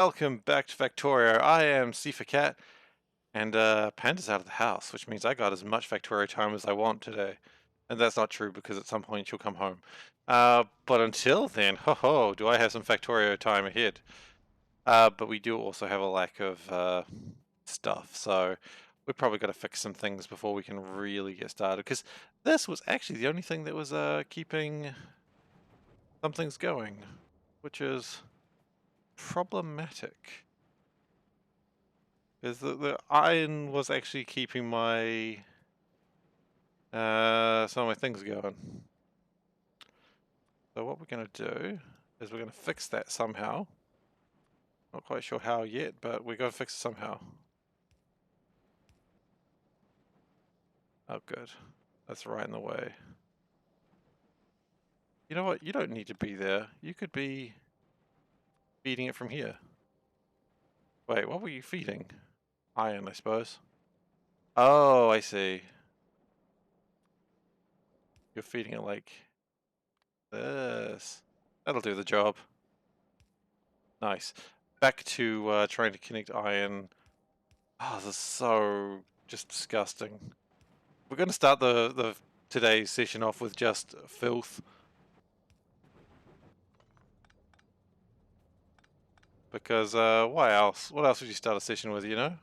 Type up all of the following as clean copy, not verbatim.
Welcome back to Factorio. I am SeiferKatt, and Panda's out of the house, which means I got as much Factorio time as I want today. And that's not true because at some point she'll come home. But until then, ho, do I have some Factorio time ahead. But we do also have a lack of stuff, so we've probably got to fix some things before we can really get started. Because this was actually the only thing that was keeping some things going, which is problematic. Because the iron was actually keeping my some of my things going. So what we're gonna do is we're gonna fix that somehow. Not quite sure how yet, but we're gonna fix it somehow. Oh good. That's right in the way. You know what? You don't need to be there. You could be feeding it from here. Wait, what were you feeding? Iron, I suppose. Oh, I see. You're feeding it like this. That'll do the job. Nice. Back to trying to connect iron. Oh, this is so just disgusting. We're going to start the today's session off with just filth. Because why else? What else would you start a session with, you know?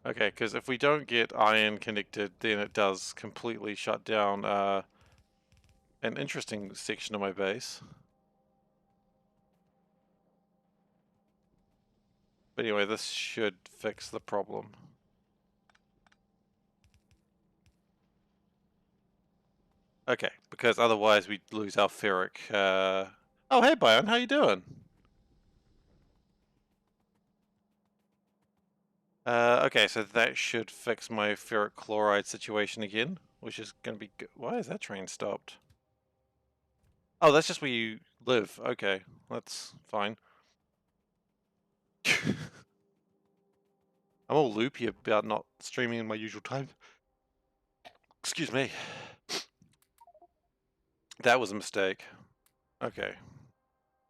Okay, because if we don't get iron connected, then it does completely shut down an interesting section of my base. But anyway, this should fix the problem. Okay, because otherwise we'd lose our ferric. Oh, hey, Bion, how you doing? Okay, so that should fix my ferric chloride situation again, which is going to be good. Why is that train stopped? Oh, that's just where you live. Okay, that's fine. I'm all loopy about not streaming in my usual time. Excuse me. That was a mistake. Okay.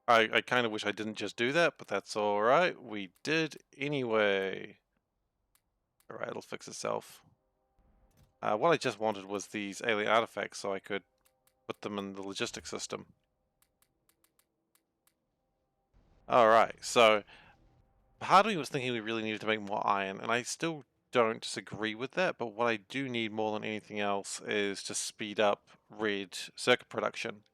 I kind of wish I didn't just do that, but that's alright. We did anyway. Alright, it'll fix itself. What I just wanted was these alien artifacts so I could put them in the logistics system. Alright, so part of me was thinking we really needed to make more iron, and I still don't disagree with that, but what I do need more than anything else is to speed up red circuit production.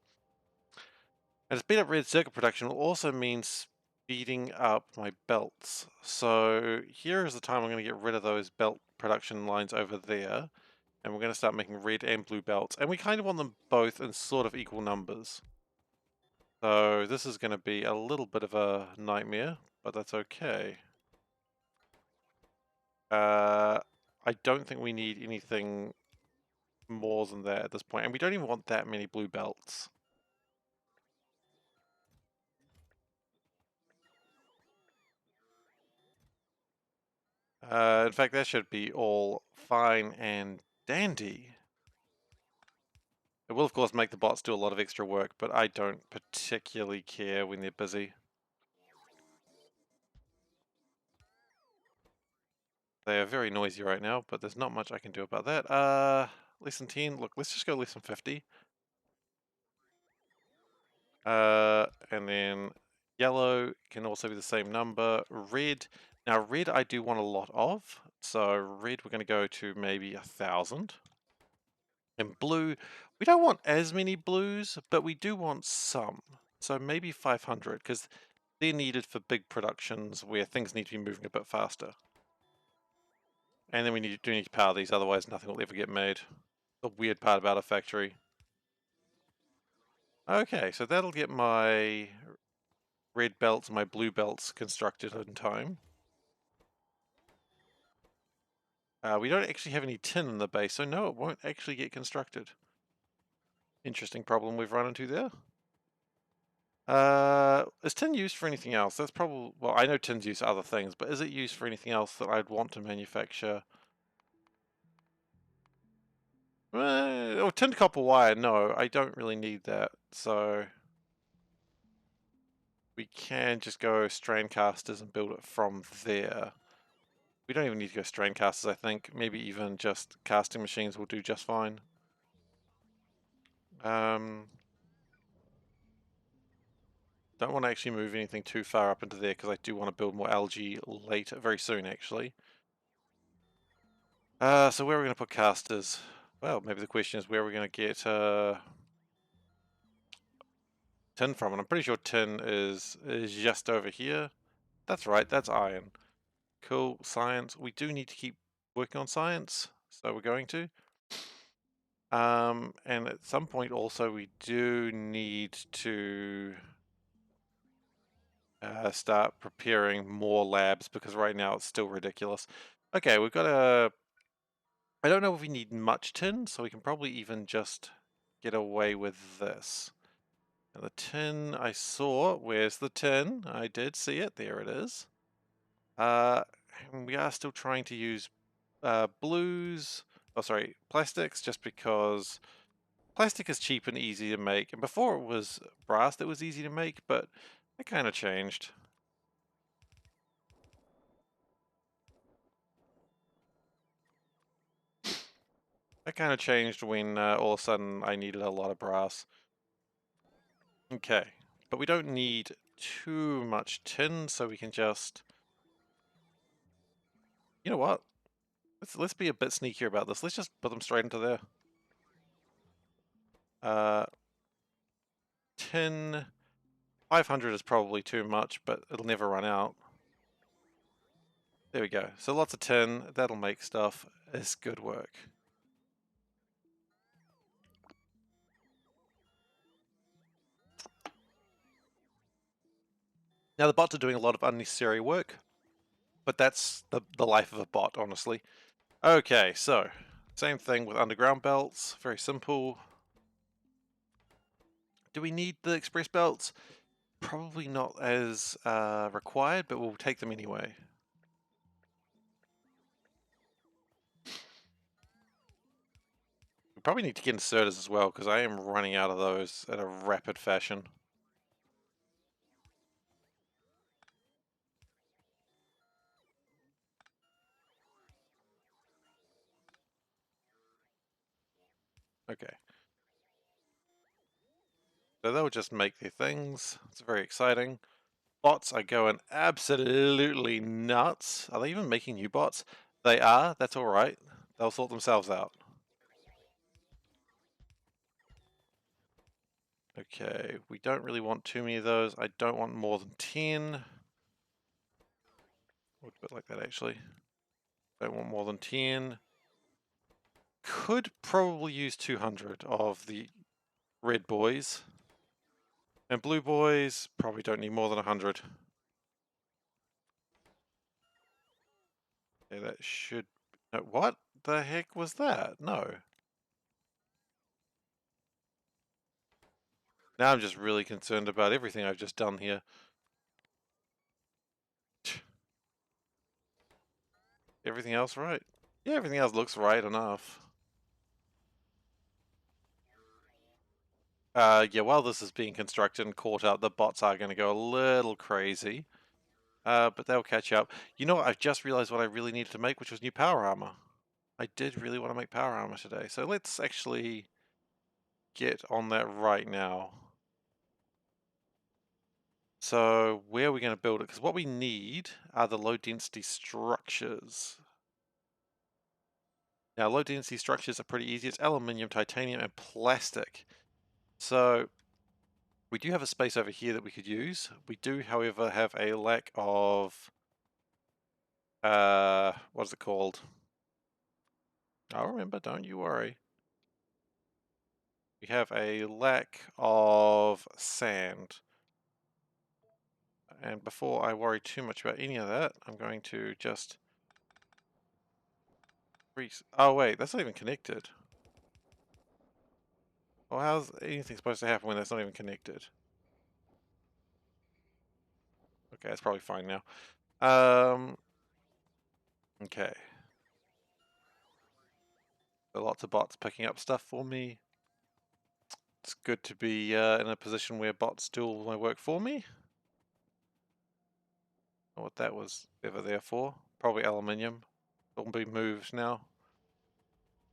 And to speed up red circuit production will also mean speeding up my belts. So here is the time I'm going to get rid of those belt production lines over there, and we're going to start making red and blue belts, and we kind of want them both in sort of equal numbers. So this is going to be a little bit of a nightmare, but that's okay. I don't think we need anything more than that at this point, and we don't even want that many blue belts. In fact, that should be all fine and dandy. It will, of course, make the bots do a lot of extra work, but I don't particularly care when they're busy. They are very noisy right now, but there's not much I can do about that. Less than 10. Look, let's just go less than 50. And then yellow can also be the same number. Red. Now, red I do want a lot of. So red, we're going to go to maybe 1,000. And blue, we don't want as many blues, but we do want some. So maybe 500, because they're needed for big productions where things need to be moving a bit faster. And then we do need to power these, otherwise nothing will ever get made. The weird part about a factory. Okay, so that'll get my red belts and my blue belts constructed in time. We don't actually have any tin in the base, so no, it won't actually get constructed. Interesting problem we've run into there. Is tin used for anything else? That's probably, well, I know tin's used for other things, but is it used for anything else that I'd want to manufacture? Oh, tin copper wire, no, I don't really need that, so we can just go strain casters and build it from there. We don't even need to go strain casters, I think. Maybe even just casting machines will do just fine. Don't want to actually move anything too far up into there because I do want to build more algae later, very soon actually. So where are we going to put casters? Well, maybe the question is where are we going to get tin from? And I'm pretty sure tin is just over here. That's right, that's iron. Cool, science. We do need to keep working on science, so we're going to. And at some point also we do need to start preparing more labs because right now it's still ridiculous. Okay, we've got a... I don't know if we need much tin, so we can probably even just get away with this. And the tin I saw, where's the tin? I did see it, there it is. And we are still trying to use plastics, just because plastic is cheap and easy to make. And before it was brass that was easy to make, but it kind of changed. That kind of changed when all of a sudden I needed a lot of brass. Okay, but we don't need too much tin, so we can just... You know what? Let's be a bit sneakier about this. Let's just put them straight into there. Tin... 500 is probably too much, but it'll never run out. There we go. So lots of tin, that'll make stuff. It's good work. Now the bots are doing a lot of unnecessary work, but that's the life of a bot, honestly. Okay, so same thing with underground belts, very simple. Do we need the express belts? Probably not as required, but we'll take them anyway. We probably need to get inserters as well, because I am running out of those at a rapid fashion. Okay. So they'll just make their things. It's very exciting. Bots are going absolutely nuts. Are they even making new bots? They are. That's alright. They'll sort themselves out. Okay, we don't really want too many of those. I don't want more than 10. Or a bit like that, actually. Don't want more than 10. Could probably use 200 of the red boys. And blue boys probably don't need more than 100. Okay, that should... No, what the heck was that? No. Now I'm just really concerned about everything I've just done here. Everything else right? Yeah, everything else looks right enough. Yeah, while this is being constructed and caught up, the bots are going to go a little crazy. But they'll catch up. You know what? I've just realized what I really needed to make, which was new power armor. I did really want to make power armor today. So let's actually get on that right now. So where are we going to build it? Because what we need are the low density structures. Now, low density structures are pretty easy. It's aluminium, titanium, and plastic. So we do have a space over here that we could use. We do, however, have a lack of, what is it called? I'll remember, don't you worry. We have a lack of sand. And before I worry too much about any of that, I'm going to just... Oh wait, that's not even connected. Well, how's anything supposed to happen when that's not even connected? Okay, that's probably fine now. Okay. There are lots of bots picking up stuff for me. It's good to be in a position where bots do all my work for me. What that was ever there for. Probably aluminium. It'll be moved now.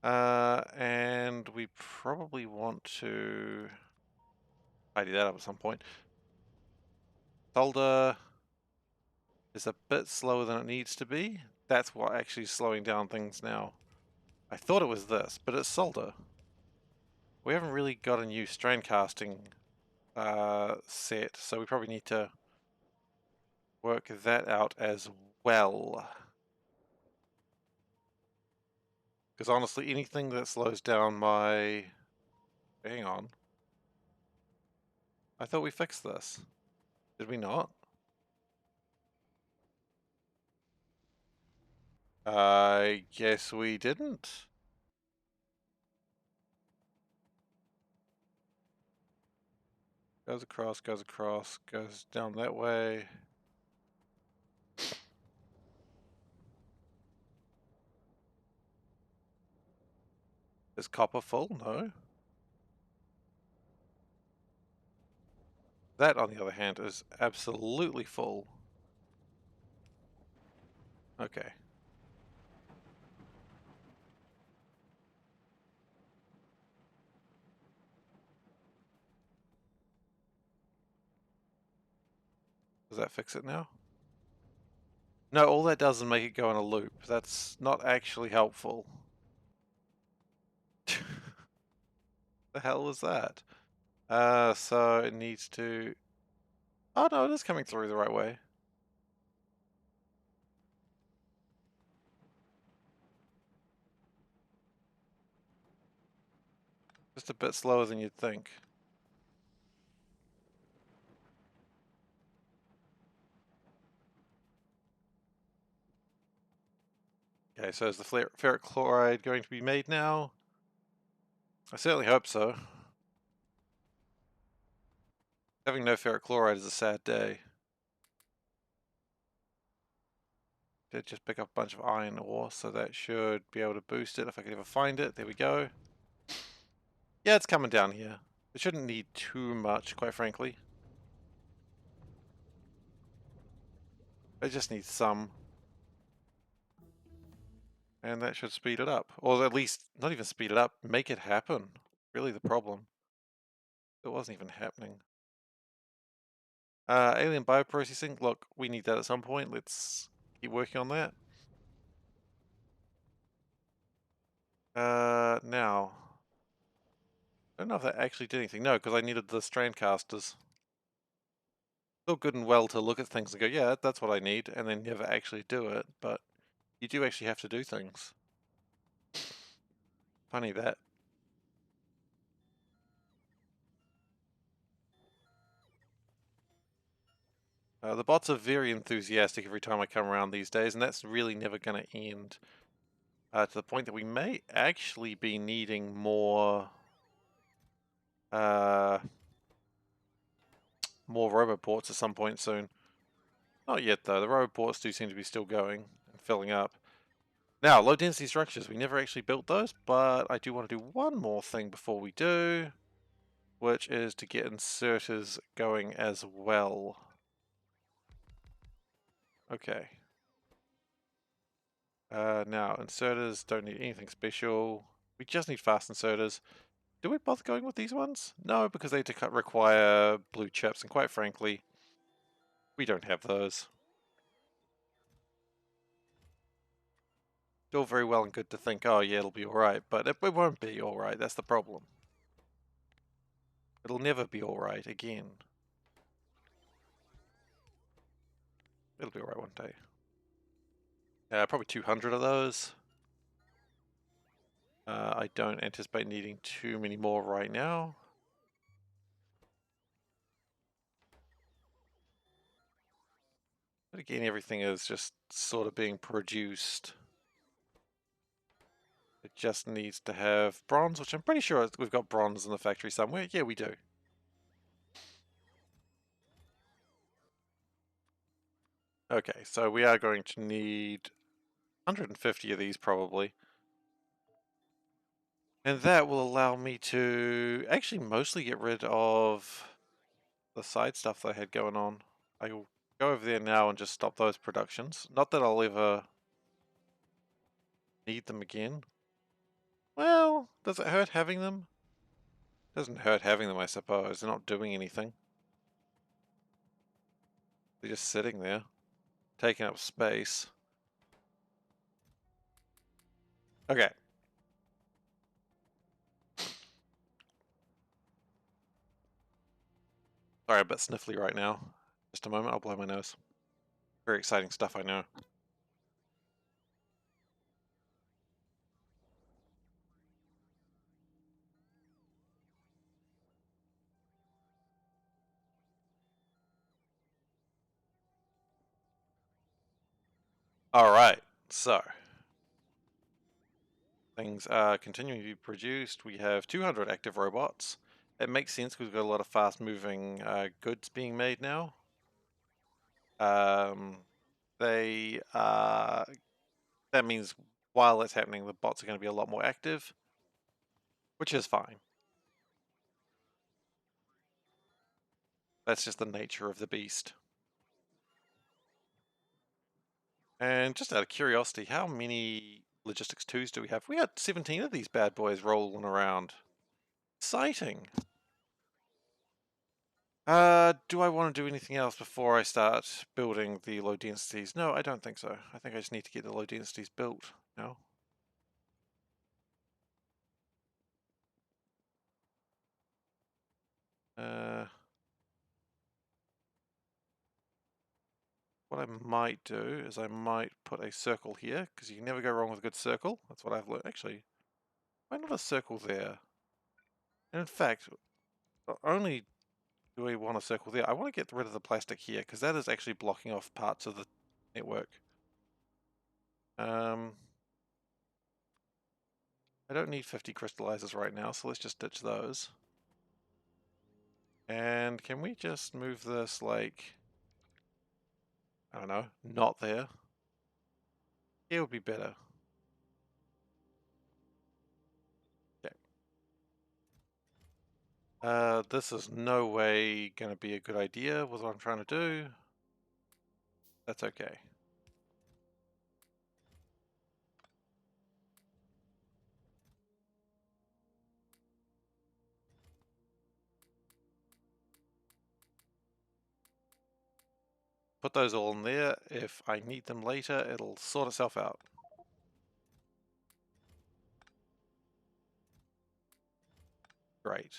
And we probably want to tidy that up at some point. Solder is a bit slower than it needs to be. That's what actually is slowing down things now. I thought it was this, but it's solder. We haven't really got a new strain casting set, so we probably need to work that out as well. Because honestly, anything that slows down my... Hang on. I thought we fixed this. Did we not? I guess we didn't. Goes across, goes down that way. Is copper full? No. That, on the other hand, is absolutely full. Okay. Does that fix it now? No, all that does is make it go in a loop. That's not actually helpful. The hell was that? So it needs to... Oh no, it is coming through the right way. Just a bit slower than you'd think. Okay, so is the ferric chloride going to be made now? I certainly hope so. Having no ferric chloride is a sad day. Did just pick up a bunch of iron ore, so that should be able to boost it if I could ever find it. There we go. Yeah, it's coming down here. It shouldn't need too much, quite frankly. It just needs some. And that should speed it up. Or at least, not even speed it up, make it happen. Really the problem. It wasn't even happening. Alien bioprocessing. Look, we need that at some point. Let's keep working on that. Now. I don't know if that actually did anything. No, because I needed the strand casters. Still good and well to look at things and go, yeah, that's what I need, and then never actually do it, but you do actually have to do things. Funny that. The bots are very enthusiastic every time I come around these days, and that's really never going to end. To the point that we may actually be needing more... more roboports at some point soon. Not yet though, the roboports do seem to be still going and filling up. Now, low density structures, we never actually built those, but I do want to do one more thing before we do, which is to get inserters going as well. Okay. Now, inserters don't need anything special. We just need fast inserters. Do we bother going with these ones? No, because they require blue chips, and quite frankly, we don't have those. Still very well and good to think, oh yeah, it'll be alright, but it won't be alright, that's the problem. It'll never be alright again. It'll be alright one day. Probably 200 of those. I don't anticipate needing too many more right now. But again, everything is just sort of being produced. It just needs to have bronze, which I'm pretty sure we've got bronze in the factory somewhere. Yeah, we do. Okay, so we are going to need 150 of these probably. And that will allow me to actually mostly get rid of the side stuff that I had going on. I go over there now and just stop those productions. Not that I'll ever need them again. Well, does it hurt having them? Doesn't hurt having them, I suppose. They're not doing anything. They're just sitting there, taking up space. Okay. Sorry, a bit sniffly right now. Just a moment, I'll blow my nose. Very exciting stuff, I know. Alright, so things are continuing to be produced. We have 200 active robots. It makes sense because we've got a lot of fast-moving goods being made now. They that means while that's happening, the bots are going to be a lot more active, which is fine. That's just the nature of the beast. And just out of curiosity, how many logistics 2s do we have? We got 17 of these bad boys rolling around. Exciting. Do I want to do anything else before I start building the low densities? No, I don't think so. I think I just need to get the low densities built now. What I might do is I might put a circle here, because you can never go wrong with a good circle. That's what I've learned. Actually, why not a circle there? And in fact, not only do I want a circle there, I want to get rid of the plastic here, because that is actually blocking off parts of the network. I don't need 50 crystallizers right now, so let's just ditch those. And can we just move this, like, I don't know, not there? It would be better. Okay. This is no way going to be a good idea with what I'm trying to do. That's okay. Put those all in there. If I need them later, it'll sort itself out. Great.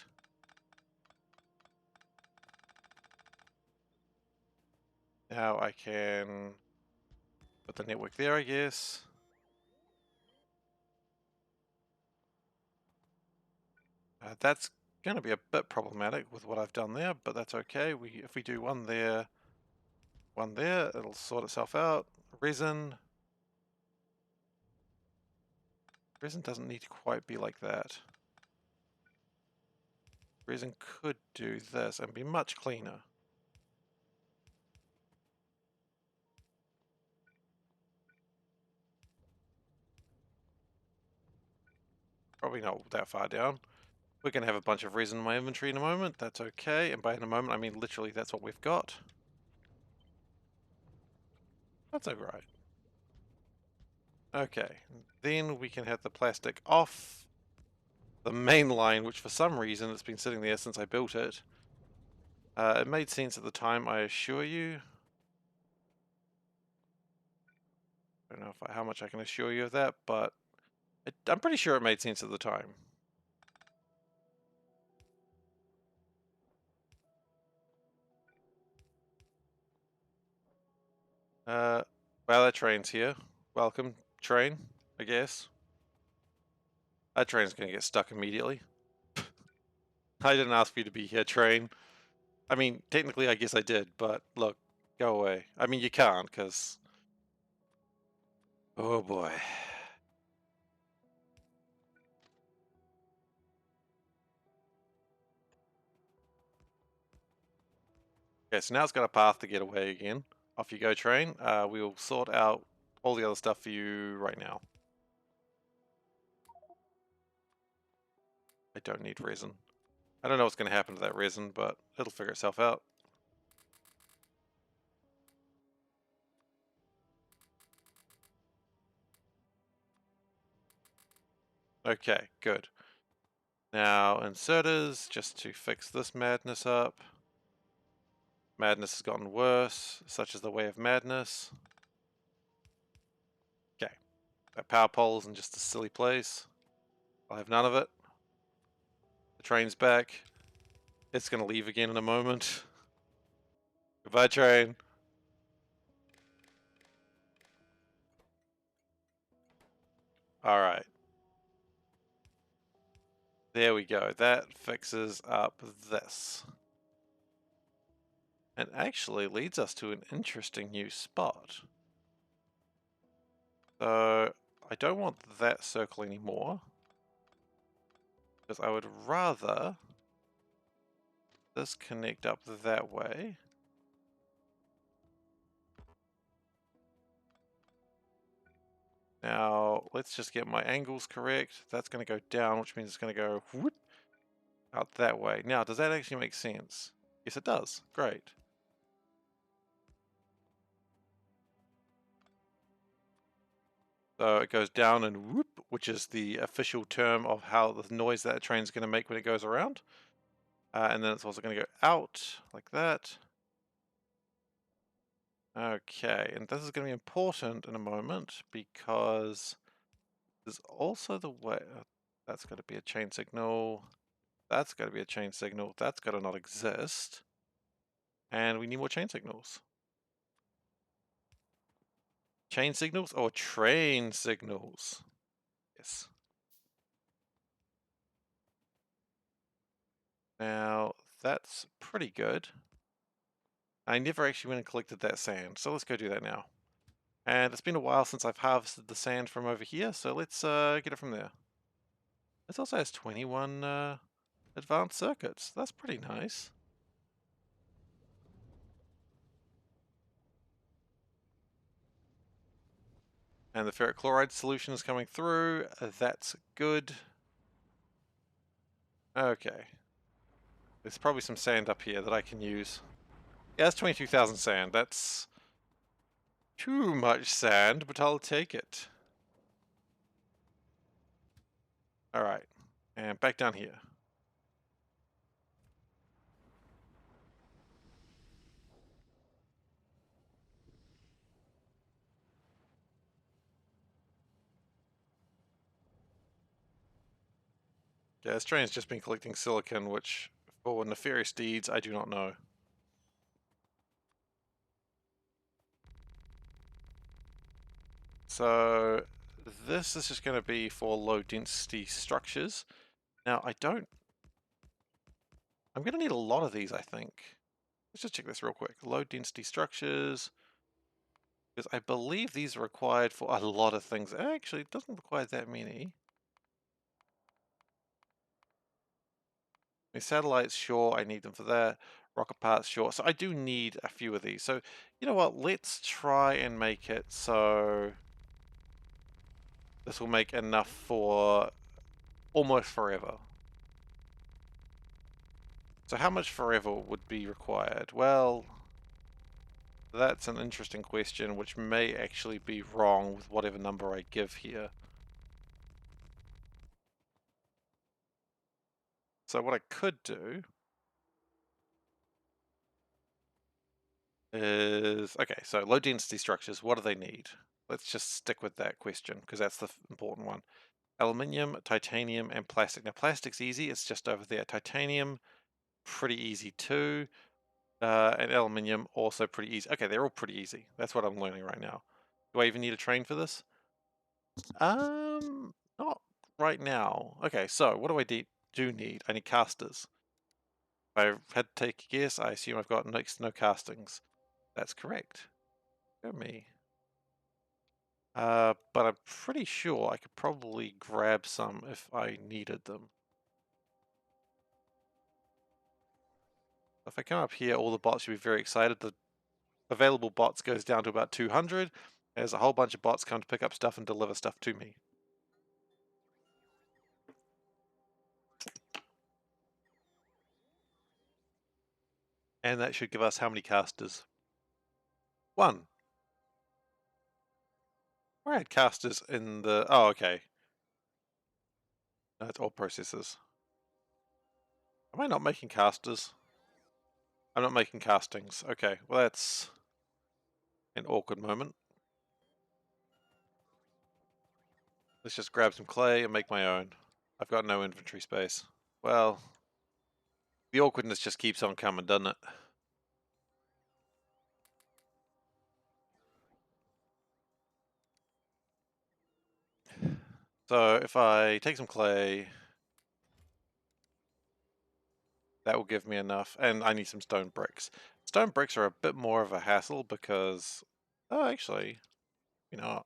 Now I can put the network there, I guess. That's going to be a bit problematic with what I've done there, but that's okay. If we do one there, it'll sort itself out. Resin doesn't need to quite be like that. Resin could do this and be much cleaner. Probably not that far down. We're going to have a bunch of resin in my inventory in a moment. That's okay. And by in a moment, I mean literally that's what we've got. That's alright. Okay, then we can have the plastic off the main line, which for some reason it's been sitting there since I built it. It made sense at the time, I assure you. I don't know how much I can assure you of that, but I'm pretty sure it made sense at the time. Well, that train's here. Welcome, train, I guess. That train's gonna get stuck immediately. I didn't ask for you to be here, train. I mean, technically I guess I did, but look, go away. I mean, you can't, because... Oh boy. Okay, so now it's got a path to get away again. Off you go, train. We'll sort out all the other stuff for you right now. I don't need resin. I don't know what's going to happen to that resin, but it'll figure itself out. Okay, good. Now, inserters, just to fix this madness up. Madness has gotten worse, such is the way of madness. Okay, that power pole's in just a silly place. I'll have none of it. The train's back. It's gonna leave again in a moment. Goodbye, train. Alright. There we go. That fixes up this. And actually leads us to an interesting new spot. So, I don't want that circle anymore. Because I would rather this connect up that way. Now, let's just get my angles correct. That's going to go down, which means it's going to go whoop, out that way. Now, does that actually make sense? Yes, it does. Great. So it goes down and whoop, which is the official term of how the noise that train's going to make when it goes around. And then it's also going to go out like that. Okay, and this is going to be important in a moment because there's also the way that's got to be a chain signal. That's got to be a chain signal. That's got to not exist. And we need more chain signals. Chain signals or train signals? Yes. Now, that's pretty good. I never actually went and collected that sand, so let's go do that now. And it's been a while since I've harvested the sand from over here, so let's get it from there. This also has 21 advanced circuits. That's pretty nice. And the ferric chloride solution is coming through. That's good. Okay. There's probably some sand up here that I can use. Yeah, that's 22,000 sand. That's too much sand, but I'll take it. Alright. And back down here. Yeah, this train's just been collecting silicon, which, for nefarious deeds, I do not know. So, this is just going to be for low density structures. Now, I'm going to need a lot of these, I think. Let's just check this real quick. Low density structures. Because I believe these are required for a lot of things. Actually, it doesn't require that many. I mean, satellites, sure, I need them for that. Rocket parts, sure. So I do need a few of these. So, you know what? Let's try and make it so this will make enough for almost forever. So how much forever would be required? Well, that's an interesting question, which may actually be wrong with whatever number I give here. So what I could do is, okay, so low density structures, what do they need? Let's just stick with that question because that's the important one. Aluminium, titanium, and plastic. Now plastic's easy, it's just over there. Titanium, pretty easy too. And aluminium, also pretty easy. Okay, they're all pretty easy. That's what I'm learning right now. Do I even need a train for this? Not right now. Okay, so what do I do need? I need casters. If I had to take a guess, I assume I've got next to no castings. That's correct. Go me. But I'm pretty sure I could probably grab some if I needed them. If I come up here, all the bots should be very excited. The available bots goes down to about 200. There's a whole bunch of bots come to pick up stuff and deliver stuff to me. And that should give us how many casters? One. I had casters in the... Oh, okay. No, it's all processors. Am I not making casters? I'm not making castings. Okay, well that's an awkward moment. Let's just grab some clay and make my own. I've got no inventory space. Well, the awkwardness just keeps on coming, doesn't it? So if I take some clay, that will give me enough, and I need some stone bricks. Stone bricks are a bit more of a hassle because, oh, actually, you know,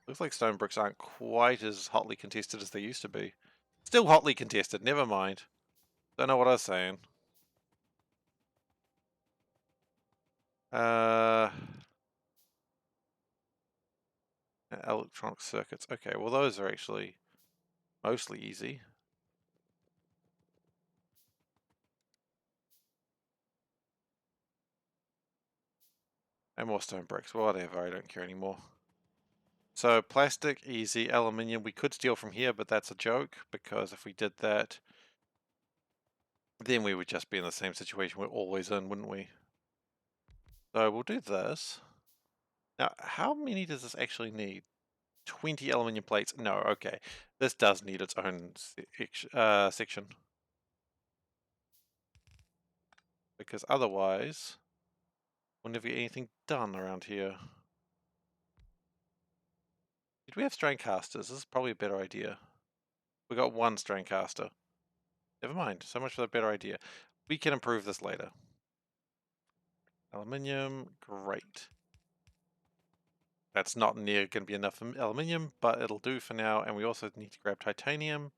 looks like stone bricks aren't quite as hotly contested as they used to be. Still hotly contested, never mind. Don't know what I was saying. Uh, electronic circuits. Okay, well those are actually mostly easy. And more stone bricks. Whatever, I don't care anymore. So plastic, easy. Aluminium, we could steal from here, but that's a joke, because if we did that, then we would just be in the same situation we're always in, wouldn't we? So we'll do this. Now, how many does this actually need? 20 aluminium plates? No, okay. This does need its own section. Because otherwise, we'll never get anything done around here. Did we have strain casters? This is probably a better idea. We got one strain caster. Never mind, so much for the better idea. We can improve this later. Aluminium, great. That's not near going to be enough aluminium, but it'll do for now. And we also need to grab titanium,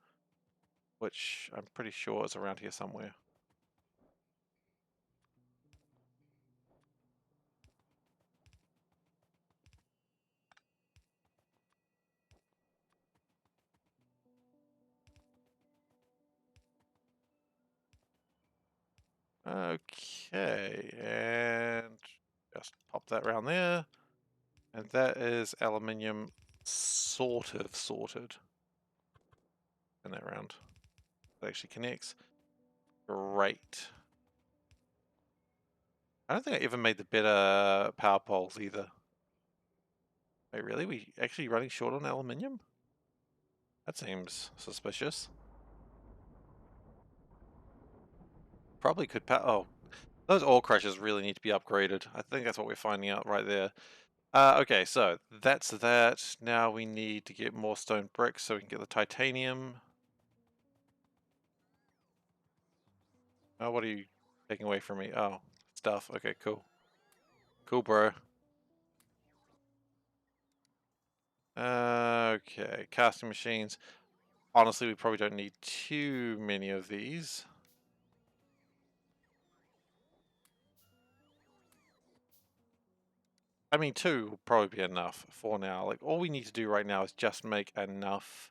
which I'm pretty sure is around here somewhere. Okay, and just pop that around there. And that is aluminium sorted. And that round. That actually connects. Great. I don't think I ever made the better power poles either. Wait, really? We actually running short on aluminium? That seems suspicious. Probably could oh, those ore crushers really need to be upgraded. I think that's what we're finding out right there. Okay, so that's that. Now we need to get more stone bricks so we can get the titanium. Oh, what are you taking away from me? Oh, stuff. Okay, cool. Cool, bro. Okay, casting machines. Honestly, we probably don't need too many of these. I mean, two will probably be enough for now. Like, all we need to do right now is just make enough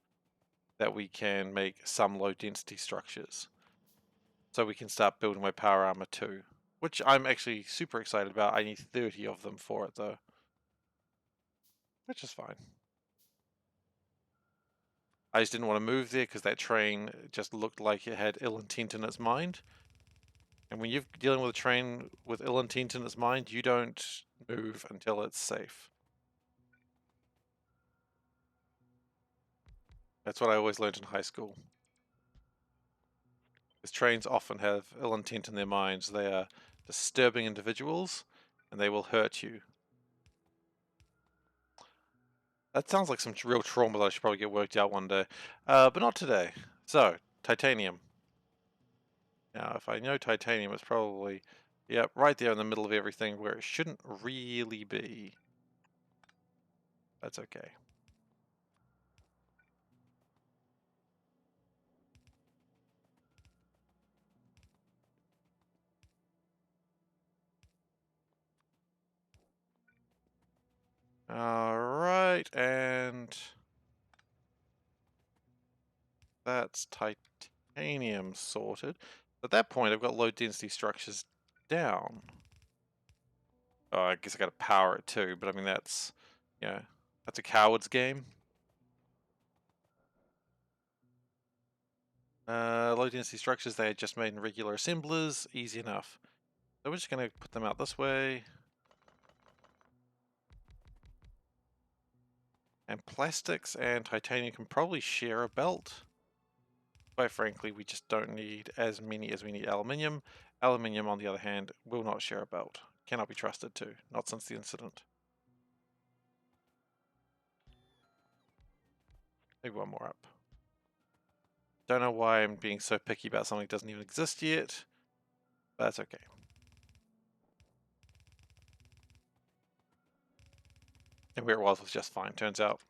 that we can make some low density structures. So we can start building my power armor too. Which I'm actually super excited about. I need 30 of them for it though. Which is fine. I just didn't want to move there because that train just looked like it had ill intent in its mind. And when you're dealing with a train with ill intent in its mind, you don't move until it's safe. That's what I always learned in high school. Because trains often have ill intent in their minds. They are disturbing individuals and they will hurt you. That sounds like some real trauma that I should probably get worked out one day. But not today. So, titanium. Now, if I know titanium, it's probably, yep, right there in the middle of everything where it shouldn't really be. That's okay. Alright, and that's titanium sorted. At that point, I've got low density structures down. Oh, I guess I gotta power it too, but I mean, that's, you know, that's a coward's game. Low density structures, they are just made in regular assemblers, easy enough. So we're just going to put them out this way. And plastics and titanium can probably share a belt. Quite frankly, we just don't need as many as we need aluminium. Aluminium, on the other hand, will not share a belt. Cannot be trusted to, not since the incident. Maybe one more up. Don't know why I'm being so picky about something that doesn't even exist yet, but that's okay. And where it was just fine, turns out.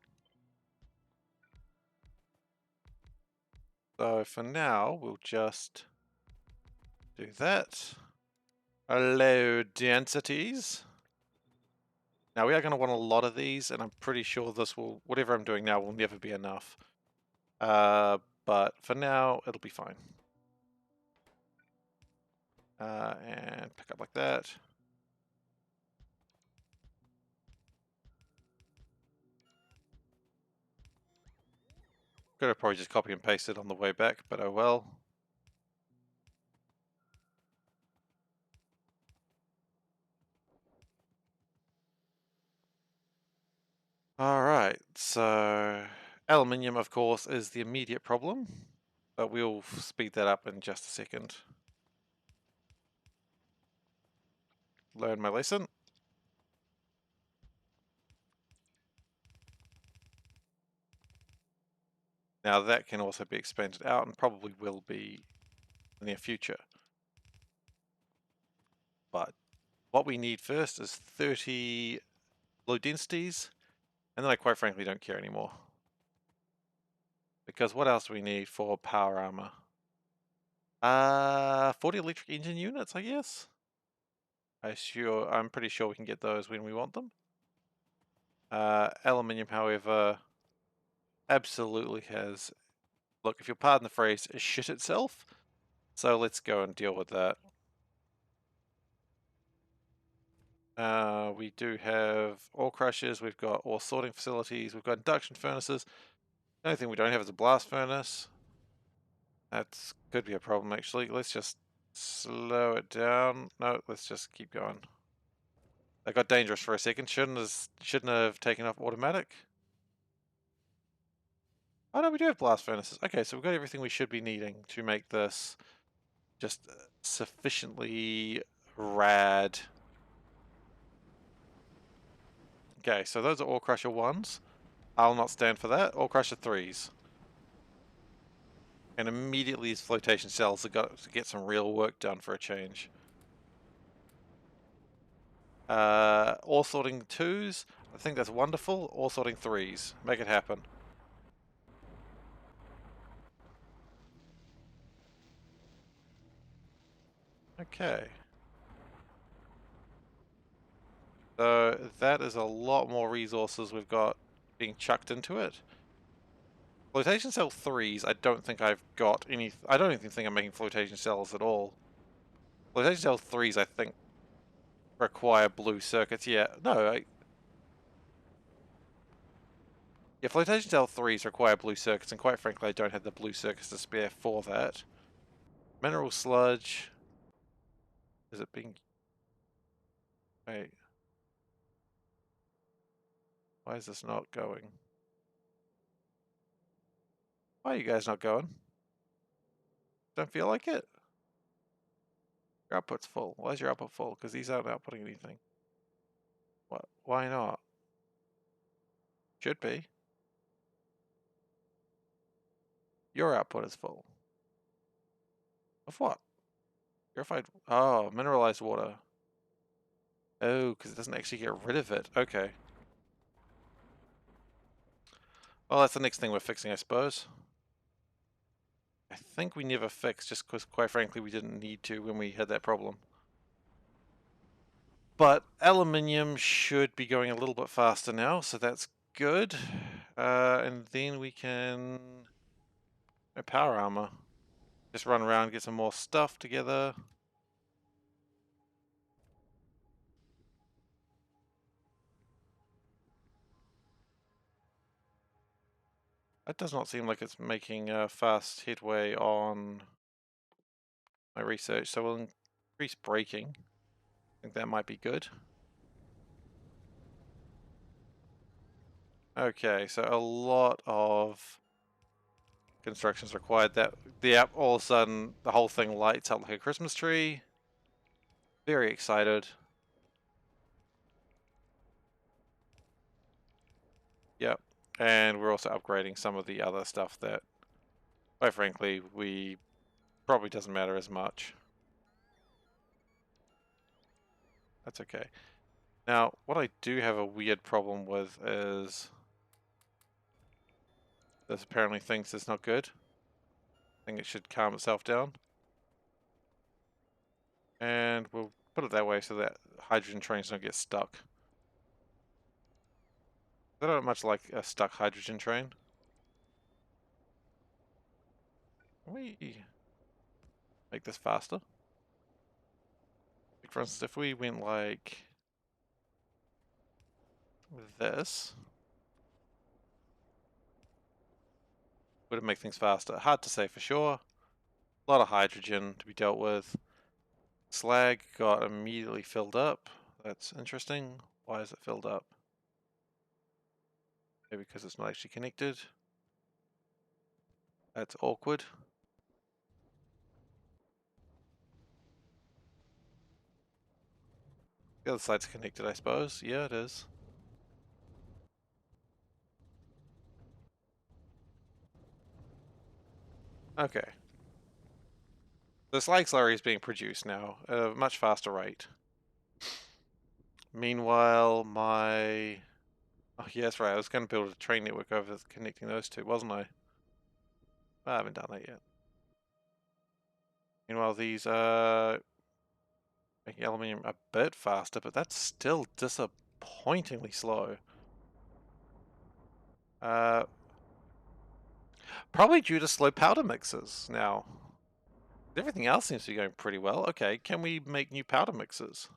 So for now, we'll just do that. Low densities. Now we are going to want a lot of these, and I'm pretty sure this will, whatever I'm doing now will never be enough. But for now, it'll be fine. And pick up like that. Could have probably just copy and paste it on the way back, but oh well. Alright, so aluminium, of course, is the immediate problem, but we'll speed that up in just a second. Learn my lesson. Now that can also be expanded out and probably will be in the near future. But what we need first is 30 low densities, and then I quite frankly don't care anymore. Because what else do we need for power armor? 40 electric engine units, I guess. I'm pretty sure we can get those when we want them. Aluminium, however, absolutely has, look, if you'll pardon the phrase, shit itself. So let's go and deal with that. We do have ore crushers, we've got ore sorting facilities, we've got induction furnaces. The only thing we don't have is a blast furnace. That's could be a problem actually. Let's just slow it down. No, let's just keep going. That got dangerous for a second. Shouldn't have taken off automatic. Oh no, we do have blast furnaces. Okay, so we've got everything we should be needing to make this just sufficiently rad. Okay, so those are ore crusher 1s. I'll not stand for that. Ore crusher 3s. And immediately these flotation cells have got to get some real work done for a change. Ore sorting 2s. I think that's wonderful. Ore sorting 3s. Make it happen. Okay. So that is a lot more resources we've got being chucked into it. Flotation cell 3s, I don't think I've got any. I don't even think I'm making flotation cells at all. Flotation cell 3s, I think, require blue circuits. Yeah, no, yeah, flotation cell 3s require blue circuits, and quite frankly, I don't have the blue circuits to spare for that. Mineral sludge. Is it being. Wait. Why is this not going? Why are you guys not going? Don't feel like it? Your output's full. Why is your output full? Because these aren't outputting anything. What? Why not? Should be. Your output is full. Of what? Purified. Oh, mineralized water. Oh, because it doesn't actually get rid of it. Okay. Well, that's the next thing we're fixing, I suppose. I think we never fixed just because, quite frankly, we didn't need to when we had that problem. But aluminium should be going a little bit faster now, so that's good. And then we can... power armor. Just run around, get some more stuff together. That does not seem like it's making fast headway on my research, so we'll increase braking. I think that might be good. Okay, so a lot of construction's required. That the app, all of a sudden, the whole thing lights up like a Christmas tree. Very excited. Yep. And we're also upgrading some of the other stuff that, quite frankly, we probably doesn't matter as much. That's okay. Now, what I do have a weird problem with is this apparently thinks it's not good. I think it should calm itself down. And we'll put it that way so that hydrogen trains don't get stuck. I don't much like a stuck hydrogen train. Can we make this faster? Like for instance, if we went like this, would it make things faster? Hard to say for sure. A lot of hydrogen to be dealt with. Slag got immediately filled up. That's interesting. Why is it filled up? Maybe because it's not actually connected. That's awkward. The other side's connected, I suppose. Yeah, it is. Okay. The slag slurry is being produced now at a much faster rate. Meanwhile, my... Oh, yeah, that's right. I was going to build a train network over connecting those two, wasn't I? I haven't done that yet. Meanwhile, these are making aluminium a bit faster, but that's still disappointingly slow. Uh, Probably due to slow powder mixes now. Everything else seems to be going pretty well. Okay, can we make new powder mixes?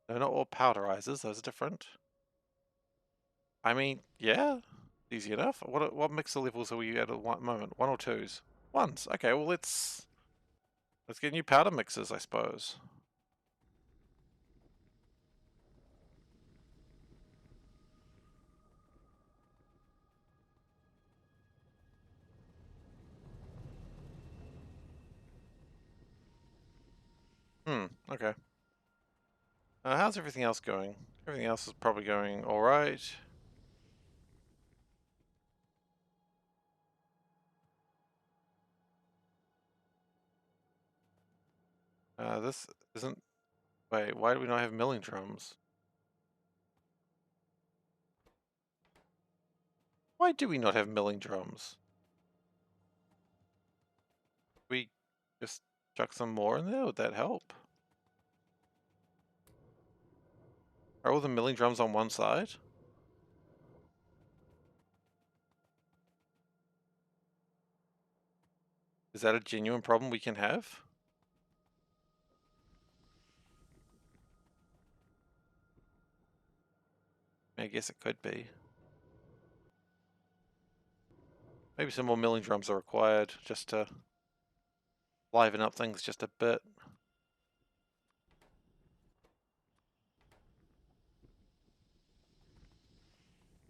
No, not all powderizers. Those are different. I mean, yeah, easy enough. What mixer levels are we at one moment? One or twos? Ones. Okay, well let's get new powder mixers, I suppose. Okay. How's everything else going? Everything else is probably going all right. This isn't. Wait, why do we not have milling drums? Why do we not have milling drums? We just chuck some more in there? Would that help? Are all the milling drums on one side? Is that a genuine problem we can have? I guess it could be. Maybe some more milling drums are required just to liven up things just a bit.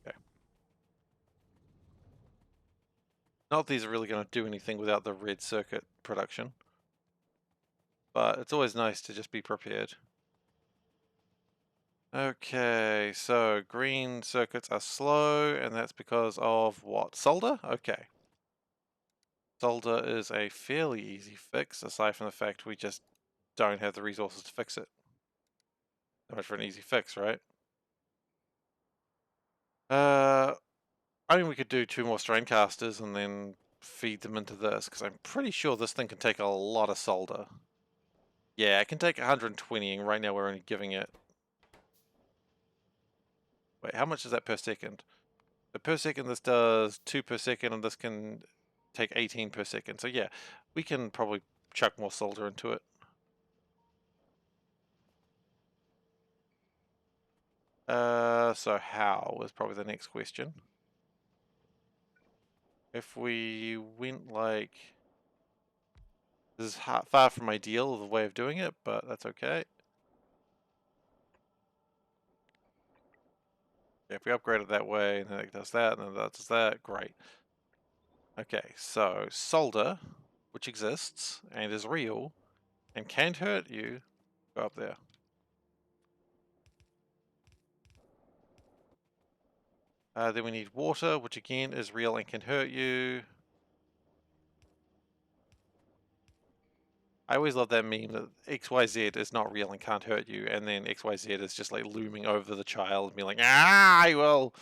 Okay. Not that these are really going to do anything without the red circuit production, but it's always nice to just be prepared. Okay, so green circuits are slow, and that's because of what? Solder? Okay. Solder is a fairly easy fix, aside from the fact we just don't have the resources to fix it. So much for an easy fix, right? Uh, I mean, we could do 2 more strain casters and then feed them into this, because I'm pretty sure this thing can take a lot of solder. Yeah, it can take 120, and right now we're only giving it... Wait, how much is that per second? So per second this does 2 per second, and this can take 18 per second. So yeah, we can probably chuck more solder into it. So how is probably the next question. If we went like... This is far from ideal of the way of doing it, but that's okay. If we upgrade it that way, and then it does that, and then that does that, great. Okay, so solder, which exists and is real and can't hurt you, go up there. Then we need water, which again is real and can hurt you. I always love that meme that XYZ is not real and can't hurt you, and then XYZ is just like looming over the child and being like, ah, well.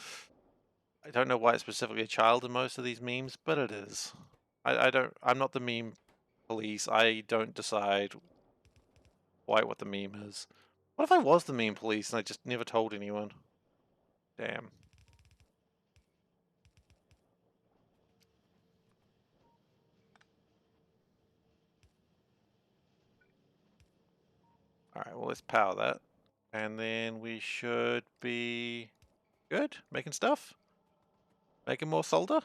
I don't know why it's specifically a child in most of these memes, but it is. I'm not the meme police. I don't decide what the meme is. What if I was the meme police and I just never told anyone? Damn. Alright, well let's power that. And then we should be good. Making stuff. Making more solder.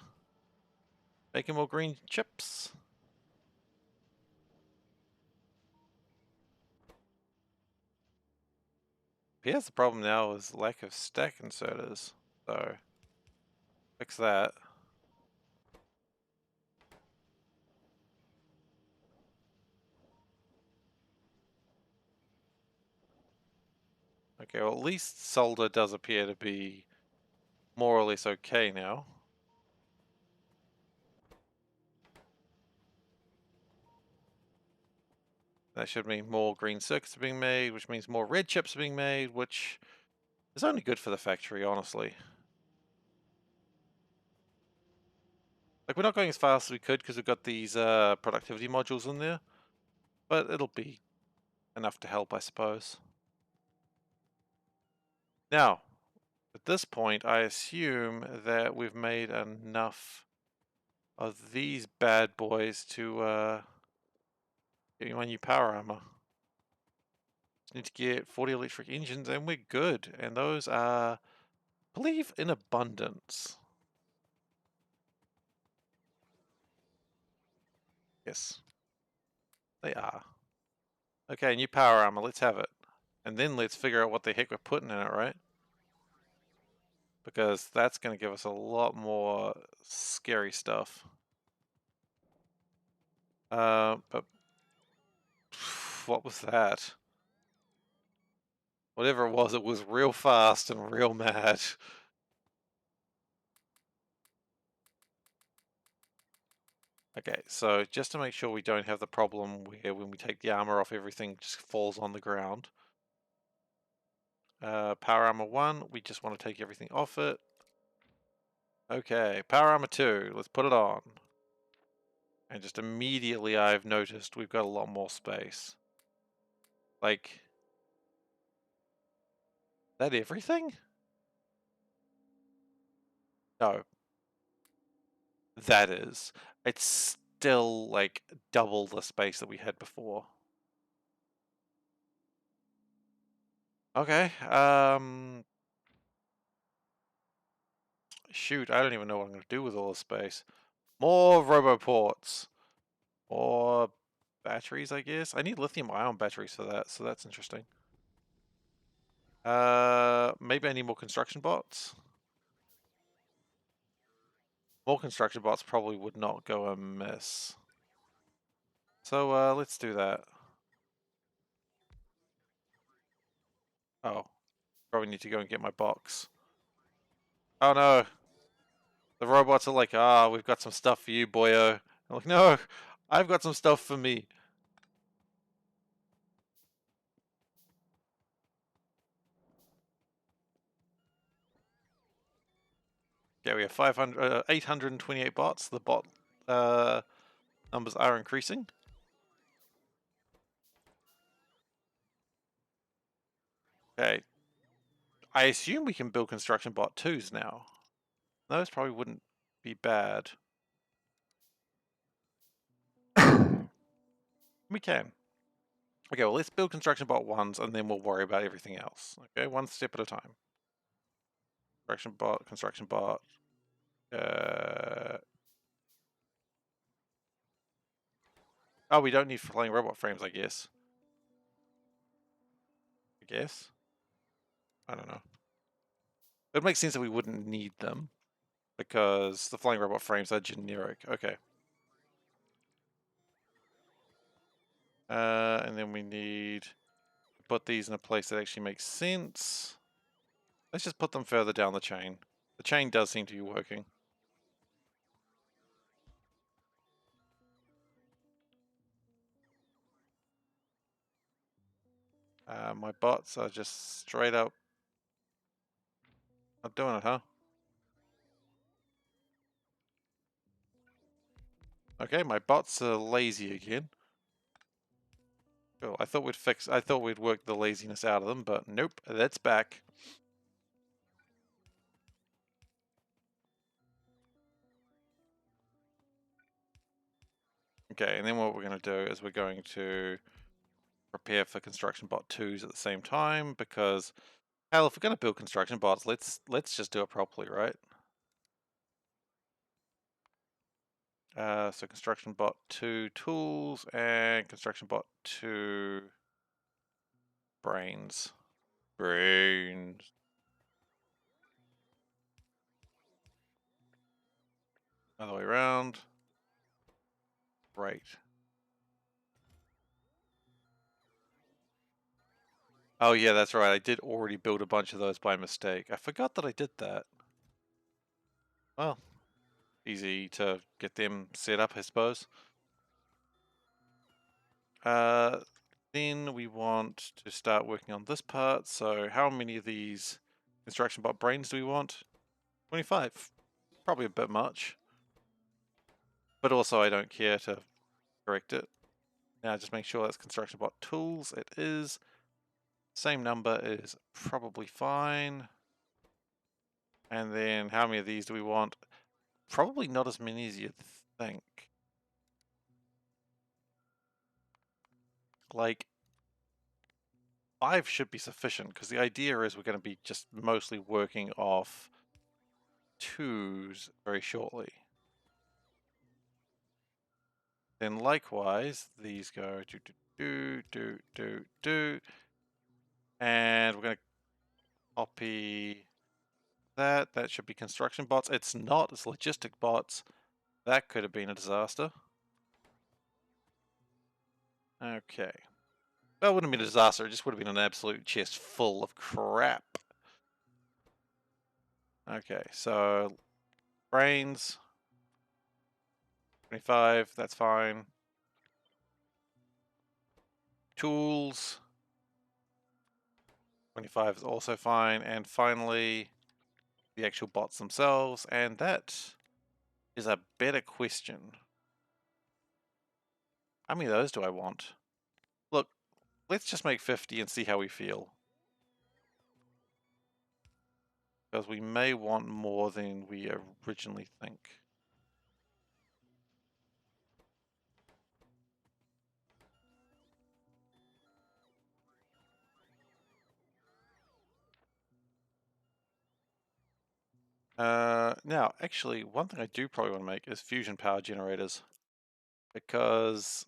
Making more green chips. Here's the problem now is lack of stack inserters. So, fix that. Okay, well at least solder does appear to be more or less okay now. That should mean more green circuits are being made, which means more red chips are being made, which is only good for the factory, honestly. Like, we're not going as fast as we could because we've got these productivity modules in there, but it'll be enough to help, I suppose. Now, at this point, I assume that we've made enough of these bad boys to get you my new power armor. Just need to get 40 electric engines and we're good. And those are, I believe, in abundance. Yes, they are. Okay, new power armor, let's have it. And then let's figure out what the heck we're putting in it, right? Because that's going to give us a lot more scary stuff. But what was that? Whatever it was real fast and real mad. Okay, so just to make sure we don't have the problem where when we take the armor off, everything just falls on the ground. Power armor 1, we just want to take everything off it. Okay, power armor 2, let's put it on. And just immediately I've noticed we've got a lot more space. Like, that everything? No. That is. It's still like double the space that we had before. Okay, shoot, I don't even know what I'm going to do with all this space. More roboports. More batteries, I guess. I need lithium-ion batteries for that, so that's interesting. Maybe I need more construction bots. More construction bots probably would not go amiss. So, let's do that. Oh, probably need to go and get my box. Oh no, the robots are like, ah, we've got some stuff for you, boyo. I'm like, no, I've got some stuff for me. Okay, we have 828 bots. The bot numbers are increasing. Okay. I assume we can build construction bot 2s now. Those probably wouldn't be bad. We can. Okay, well, let's build construction bot 1s and then we'll worry about everything else. Okay, one step at a time. Construction bot. Oh, we don't need flying robot frames, I guess. I don't know. It makes sense that we wouldn't need them because the flying robot frames are generic. Okay. And then we need to put these in a place that actually makes sense. Let's just put them further down the chain. The chain does seem to be working. My bots are just straight up not doing it, huh? Okay, my bots are lazy again. Cool. I thought we'd work the laziness out of them, but nope, that's back. Okay, and then what we're going to do is we're going to prepare for construction bot 2s at the same time, because hell, if we're going to build construction bots, let's just do it properly, right? So construction bot 2 tools and construction bot 2 brains. Brains. Other way around. Right. Oh yeah, that's right. I did already build a bunch of those by mistake. I forgot that I did that. Well, easy to get them set up, I suppose. Uh, then we want to start working on this part. So how many of these construction bot brains do we want? 25. Probably a bit much. But also I don't care to correct it. Now just make sure that's construction bot tools. It is. Same number is probably fine. And then how many of these do we want? Probably not as many as you'd think. Like 5 should be sufficient because the idea is we're going to be just mostly working off 2s very shortly. Then likewise, these go do. And we're going to copy that. That should be construction bots. It's not, it's logistic bots. That could have been a disaster. Okay. Well, it wouldn't have been a disaster, it just would have been an absolute chest full of crap. Okay, so brains, 25, that's fine. Tools, 25 is also fine. And finally, the actual bots themselves. And that is a better question. How many of those do I want? Look, let's just make 50 and see how we feel. Because we may want more than we originally think. Now, actually, one thing I do probably want to make is fusion power generators. Because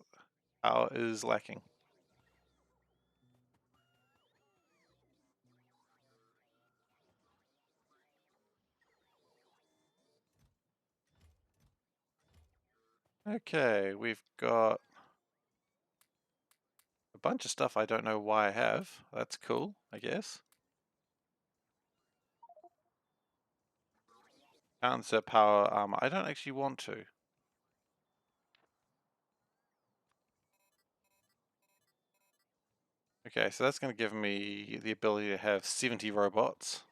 power is lacking. Okay, we've got a bunch of stuff I don't know why I have. That's cool, I guess. Can't power armor. I don't actually want to. Okay, so that's going to give me the ability to have 70 robots.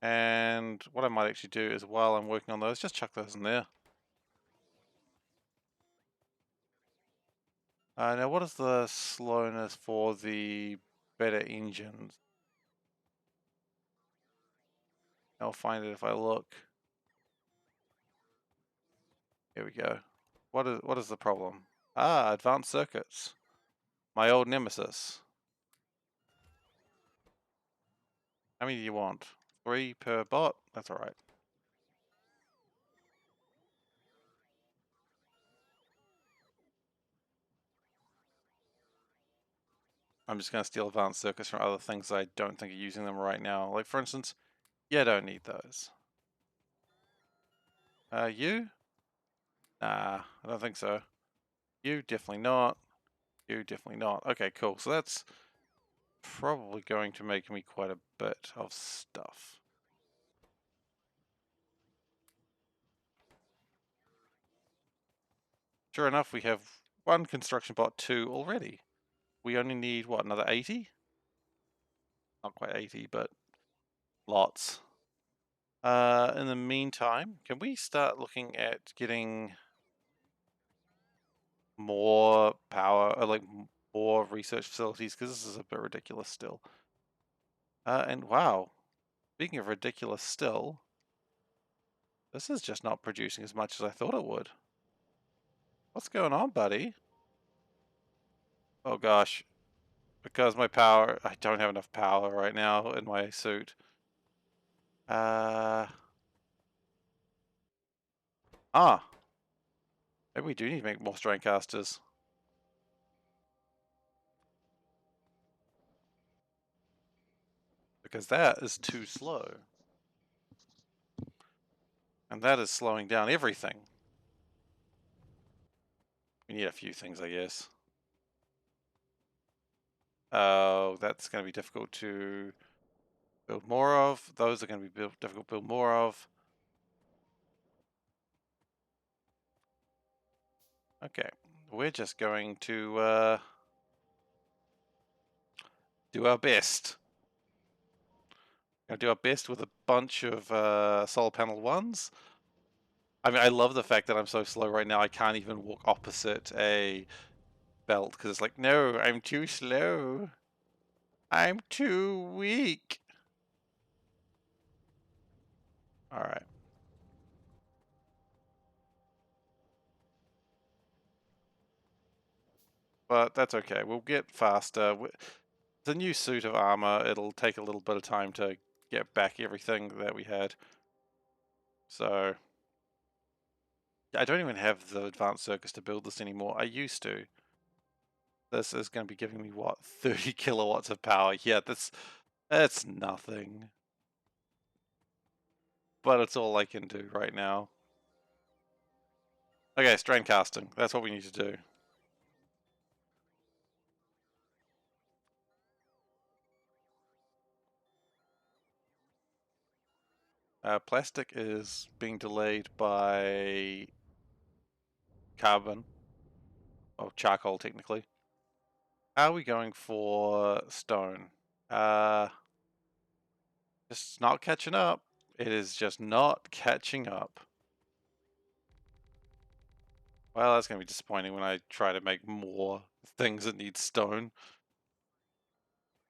And what I might actually do is while I'm working on those, just chuck those in there. Now what is the slowness for the better engines? I'll find it if I look. Here we go. What is the problem? Ah, advanced circuits. My old nemesis. How many do you want? 3 per bot? That's alright. I'm just going to steal advanced circuits from other things that I don't think are using them right now. Like, for instance, yeah, I don't need those. You? Nah, I don't think so. You, definitely not. You, definitely not. Okay, cool. So that's probably going to make me quite a bit of stuff. Sure enough, we have one construction bot 2 already. We only need, what, another 80? Not quite 80, but lots. In the meantime, can we start looking at getting more power, or like more research facilities? Because this is a bit ridiculous still. And wow, speaking of ridiculous still, this is just not producing as much as I thought it would. What's going on, buddy? Oh gosh, because my power, I don't have enough power right now in my suit. Uh, maybe we do need to make more strain casters. Because that is too slow. And that is slowing down everything. We need a few things, I guess. Oh, that's going to be difficult to build more of. Those are going to be difficult to build more of. Okay, we're just going to do our best. Gonna do our best with a bunch of solar panel ones. I mean, I love the fact that I'm so slow right now. I can't even walk opposite a belt because it's like, no, I'm too slow. I'm too weak. All right. But that's okay. We'll get faster. The new suit of armor, it'll take a little bit of time to get back everything that we had. So I don't even have the advanced circuits to build this anymore. I used to. This is going to be giving me, what, 30 kilowatts of power. Yeah, that's nothing. But it's all I can do right now. Okay, strain casting. That's what we need to do. Plastic is being delayed by carbon, or charcoal technically. How are we going for stone? Just not catching up. It is just not catching up. Well, that's going to be disappointing when I try to make more things that need stone.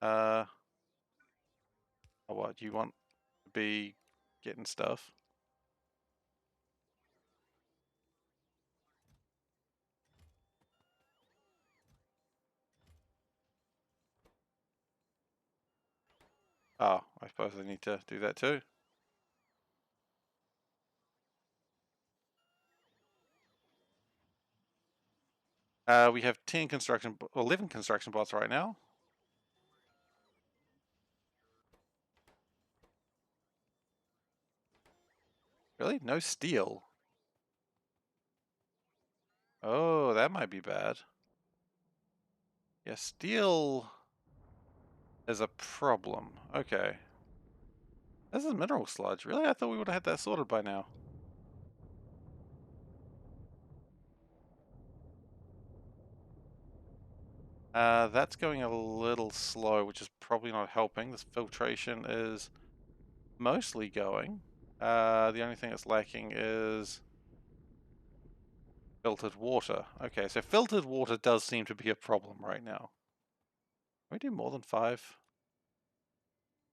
Uh, what, you want to be getting stuff? Oh, I suppose I need to do that too. We have 10 construction, 11 construction bots right now. Really? No steel? Oh, that might be bad. Yeah, steel is a problem. Okay. This is mineral sludge. Really? I thought we would have had that sorted by now. That's going a little slow, which is probably not helping. This filtration is mostly going. The only thing that's lacking is filtered water. Okay, so filtered water does seem to be a problem right now. Can we do more than 5?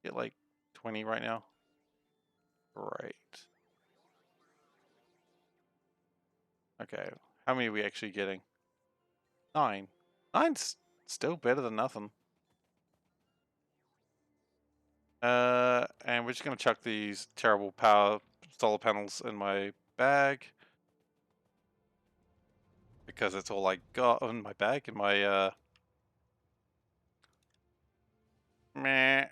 Get like 20 right now. Great. Okay, how many are we actually getting? 9. Nine's still better than nothing. And we're just gonna chuck these terrible power solar panels in my bag because it's all I got in my bag in my Meh.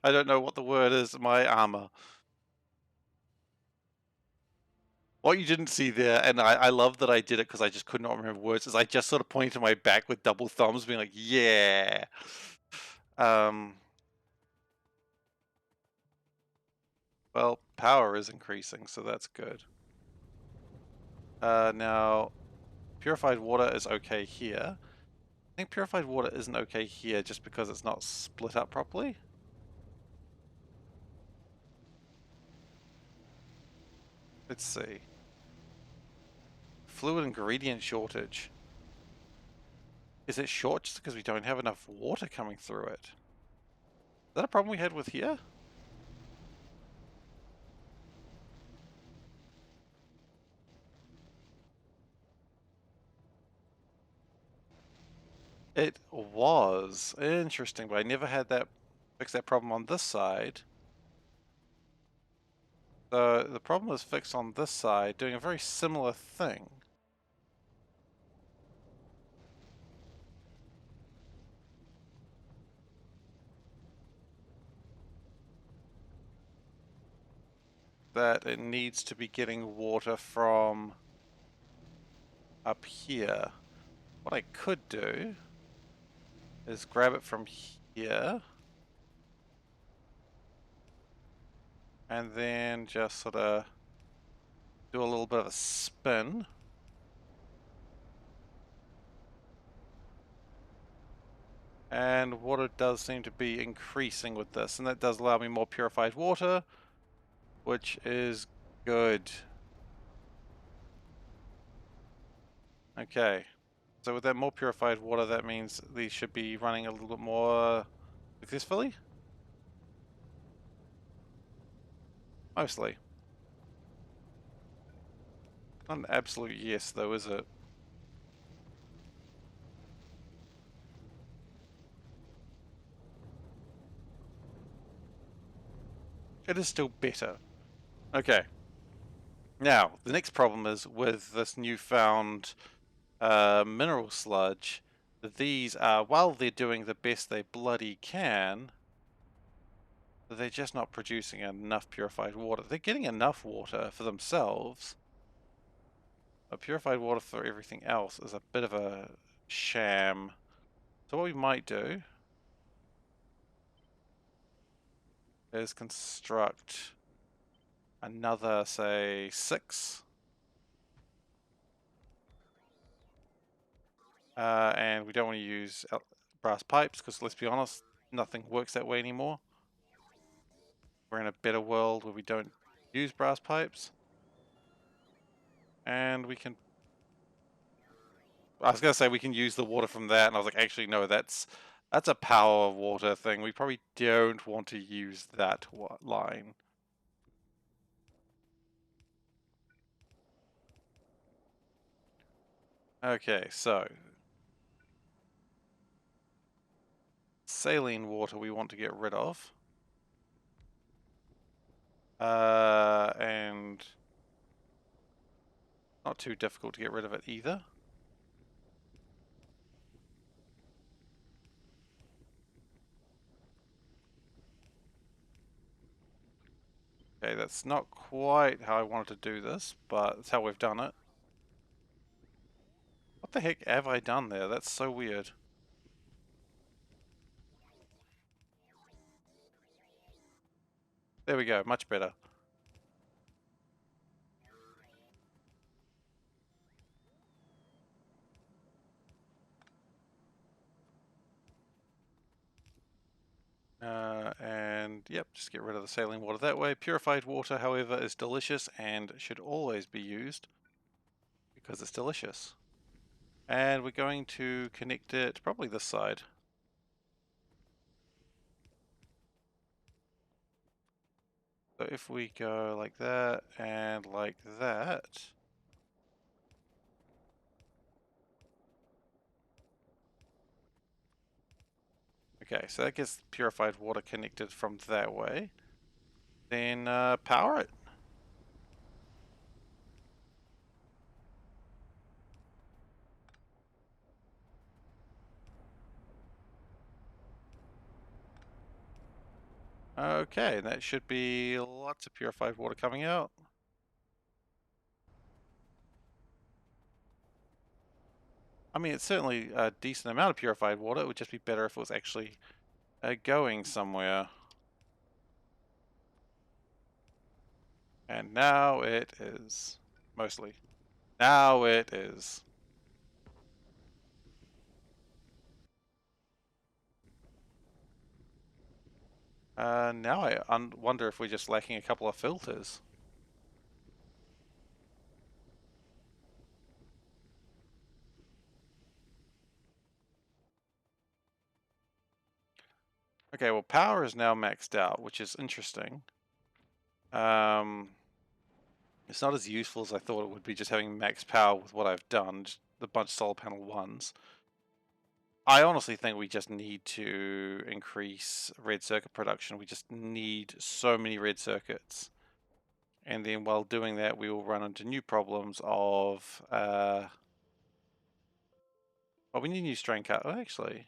I don't know what the word is. My armor. What you didn't see there, and I love that I did it because I just could not remember words, is I just sort of pointed to my back with double thumbs, being like, yeah. Um, well, power is increasing, so that's good. Now, purified water is okay here. I think purified water isn't okay here just because it's not split up properly. Let's see. Fluid ingredient shortage. Is it short just because we don't have enough water coming through it? Is that a problem we had with here? It was. Interesting, but I never had that fix that problem on this side. So the problem was fixed on this side, doing a very similar thing. That it needs to be getting water from up here. What I could do is grab it from here and then just sort of do a little bit of a spin. And water does seem to be increasing with this, and that does allow me more purified water, which is good. Okay, so with that more purified water, that means these should be running a little bit more successfully? Mostly. Not an absolute yes, though, is it? It is still better. Okay. Now, the next problem is with this newfound mineral sludge. These are, while they're doing the best they bloody can, they're just not producing enough purified water. They're getting enough water for themselves, but purified water for everything else is a bit of a sham. So what we might do is construct another, say, 6. And we don't want to use brass pipes because, let's be honest, nothing works that way anymore. We're in a better world where we don't use brass pipes. And we can... I was going to say we can use the water from that, and I was like, actually, no, that's a power water thing. We probably don't want to use that line. Okay, so saline water we want to get rid of. And not too difficult to get rid of it either. Okay, that's not quite how I wanted to do this, but that's how we've done it. What the heck have I done there? That's so weird. There we go, much better. And yep, just get rid of the saline water that way. Purified water, however, is delicious and should always be used because it's delicious. And we're going to connect it probably this side. So if we go like that and like that. Okay, so that gets purified water connected from that way. Then power it. Okay, that should be lots of purified water coming out. I mean, it's certainly a decent amount of purified water. It would just be better if it was actually going somewhere. And now it is. Mostly. Now it is. Now I wonder if we're just lacking a couple of filters. Okay, well, power is now maxed out, which is interesting. It's not as useful as I thought it would be just having max power with what I've done, just a bunch of solar panel ones. I honestly think we just need to increase red circuit production. We just need so many red circuits. And then while doing that, we will run into new problems of, well, we need a new strain cut, actually.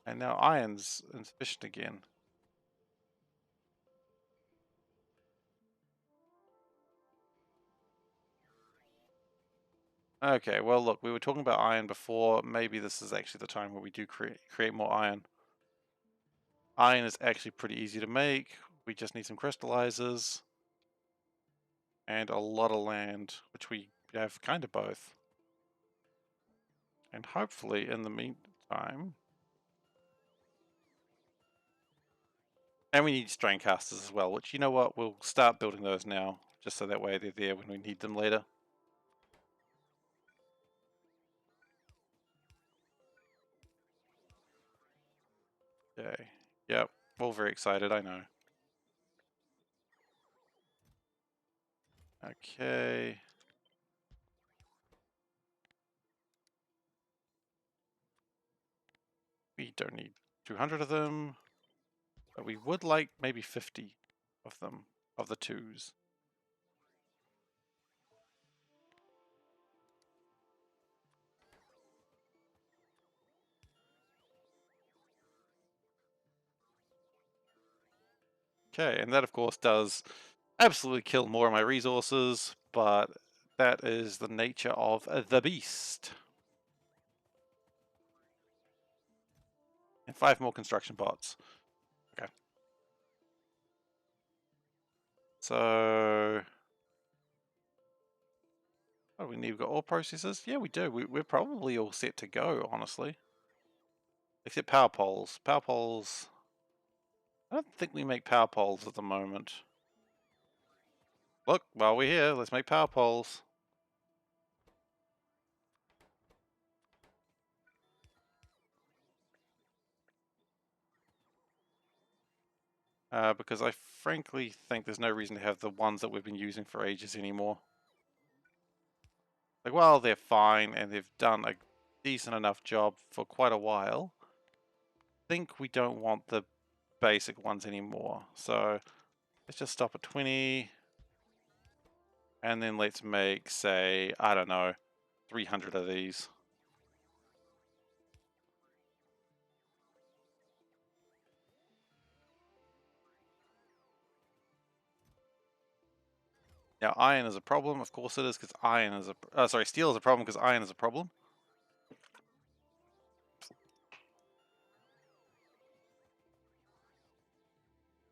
And now iron's insufficient again. Okay, well, look, we were talking about iron before. Maybe this is actually the time where we do create more iron. Iron is actually pretty easy to make. We just need some crystallizers and a lot of land, which we have kind of both. And hopefully, in the meantime... And we need strain casters as well, which, you know what, we'll start building those now, just so that way they're there when we need them later. Okay, yep, all very excited, I know. Okay. We don't need 200 of them, but we would like maybe 50 of them, of the twos. Okay, and that of course does absolutely kill more of my resources, but that is the nature of the beast. And 5 more construction bots. Okay. So... what do we need? We've got ore processors? Yeah, we do. We're probably all set to go, honestly. Except power poles. Power poles... I don't think we make power poles at the moment. Look, while we're here, let's make power poles. Because I frankly think there's no reason to have the ones that we've been using for ages anymore. Like, well, they're fine, and they've done a decent enough job for quite a while. I think we don't want the basic ones anymore. So, let's just stop at 20. And then let's make, say, I don't know, 300 of these. Now, iron is a problem. Of course it is, because iron is a... sorry, steel is a problem because iron is a problem.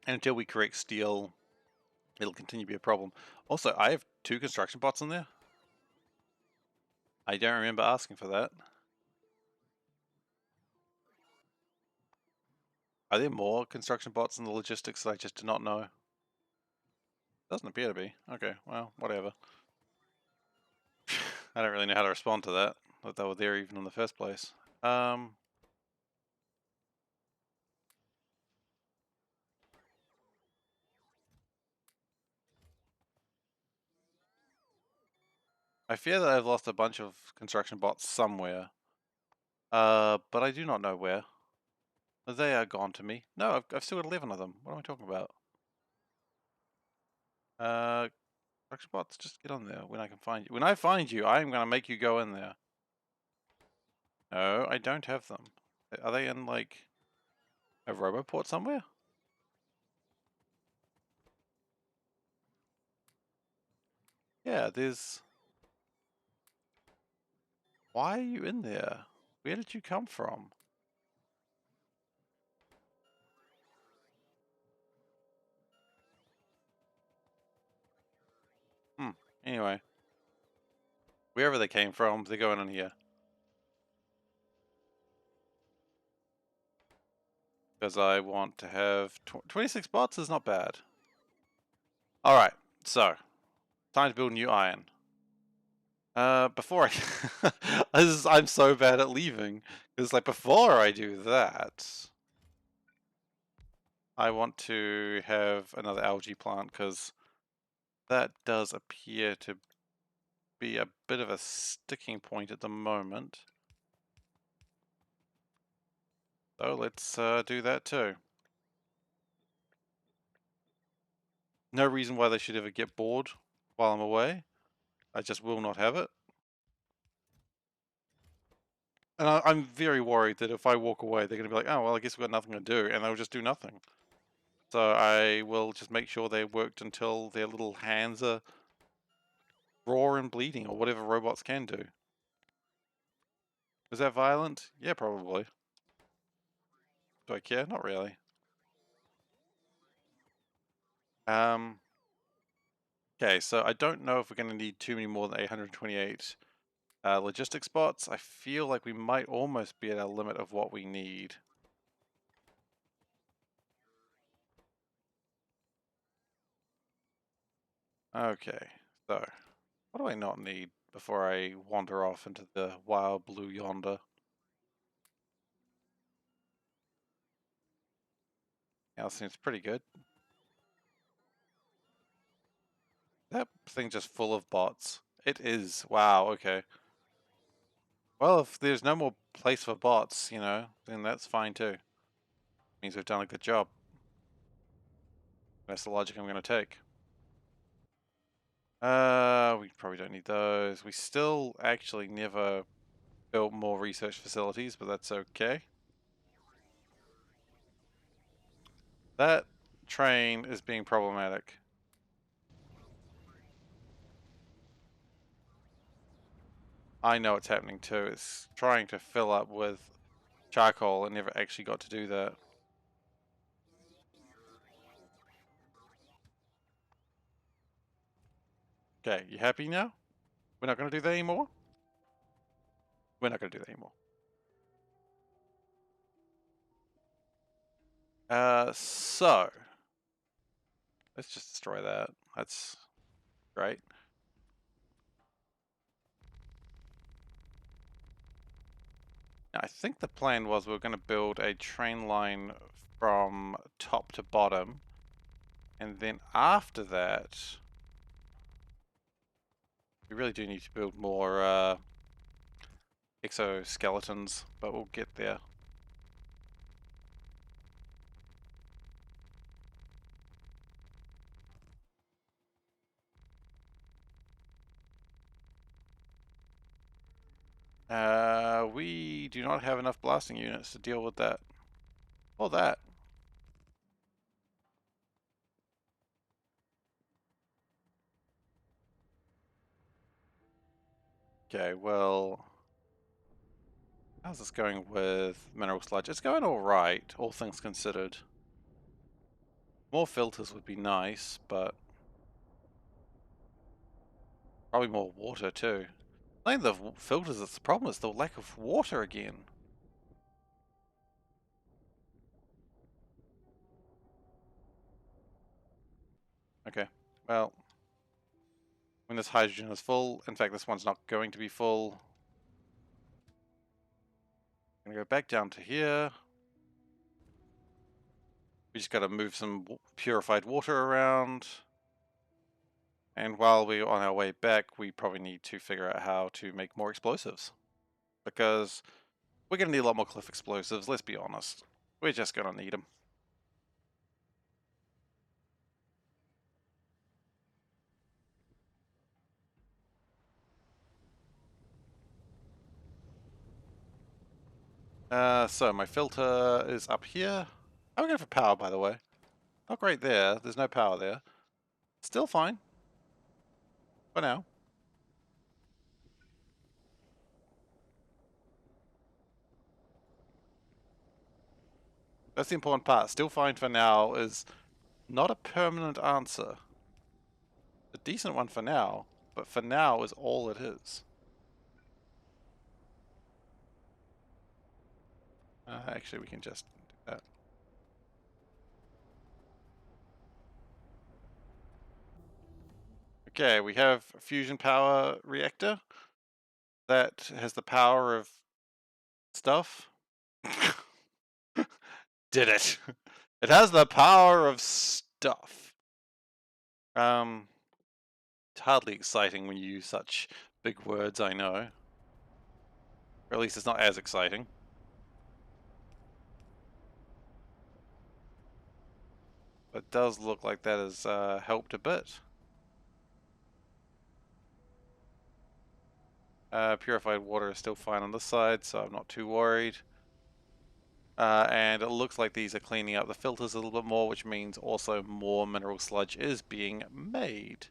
And until we correct steel, it'll continue to be a problem. Also, I have 2 construction bots in there. I don't remember asking for that. Are there more construction bots in the logistics that I just do not know? Doesn't appear to be. Okay, well, whatever. I don't really know how to respond to that they were there even in the first place. I fear that I've lost a bunch of construction bots somewhere. But I do not know where. They are gone to me. No, I've still got 11 of them. What am I talking about? Construction bots, just get on there when I can find you. When I find you, I am going to make you go in there. No, I don't have them. Are they in, like, a roboport somewhere? Yeah, there's... Why are you in there? Where did you come from? Hmm, anyway. Wherever they came from, they're going in here. Because I want to have... 26 bots is not bad. Alright, so... Time to build new iron. Before I... I'm so bad at leaving. Because, like, before I do that... I want to have another algae plant, because that does appear to be a bit of a sticking point at the moment. So let's do that too. No reason why they should ever get bored while I'm away. I just will not have it. And I'm very worried that if I walk away, they're going to be like, oh, well, I guess we've got nothing to do, and they'll just do nothing. So I will just make sure they're worked until their little hands are raw and bleeding, or whatever robots can do. Is that violent? Yeah, probably. Do I care? Not really. Okay, so I don't know if we're going to need too many more than 828 logistics spots. I feel like we might almost be at our limit of what we need. Okay, so what do I not need before I wander off into the wild blue yonder? Yeah, that seems pretty good. That thing just full of bots. It is. Wow, okay. Well, if there's no more place for bots, you know, then that's fine too. Means we've done a good job. That's the logic I'm going to take. We probably don't need those. We still actually never built more research facilities, but that's okay. That train is being problematic. I know it's happening too. It's trying to fill up with charcoal and never actually got to do that. Okay, you happy now? We're not going to do that anymore? We're not going to do that anymore. So let's just destroy that. That's great. Now, I think the plan was we were going to build a train line from top to bottom, and then after that, we really do need to build more exoskeletons, but we'll get there. We do not have enough blasting units to deal with that. Or that. Okay, well... How's this going with mineral sludge? It's going alright, all things considered. More filters would be nice, but... Probably more water too. I think the filters that's the problem, is the lack of water again. Okay, well... When this hydrogen is full, in fact this one's not going to be full. I'm gonna go back down to here. We just gotta move some purified water around. And while we're on our way back, we probably need to figure out how to make more explosives. Because we're gonna need a lot more cliff explosives, let's be honest. We're just gonna need them. So my filter is up here. I'm going for power, by the way. Not great there. There's no power there. Still fine. For now. That's the important part. Still fine for now is not a permanent answer. A decent one for now, but for now is all it is. Actually, we can just do that. Okay, we have a fusion power reactor that has the power of stuff. Did it. It has the power of stuff. It's hardly exciting when you use such big words, I know. Or at least it's not as exciting. But it does look like that has helped a bit. Purified water is still fine on this side, so I'm not too worried. And it looks like these are cleaning up the filters a little bit more, which means also more mineral sludge is being made.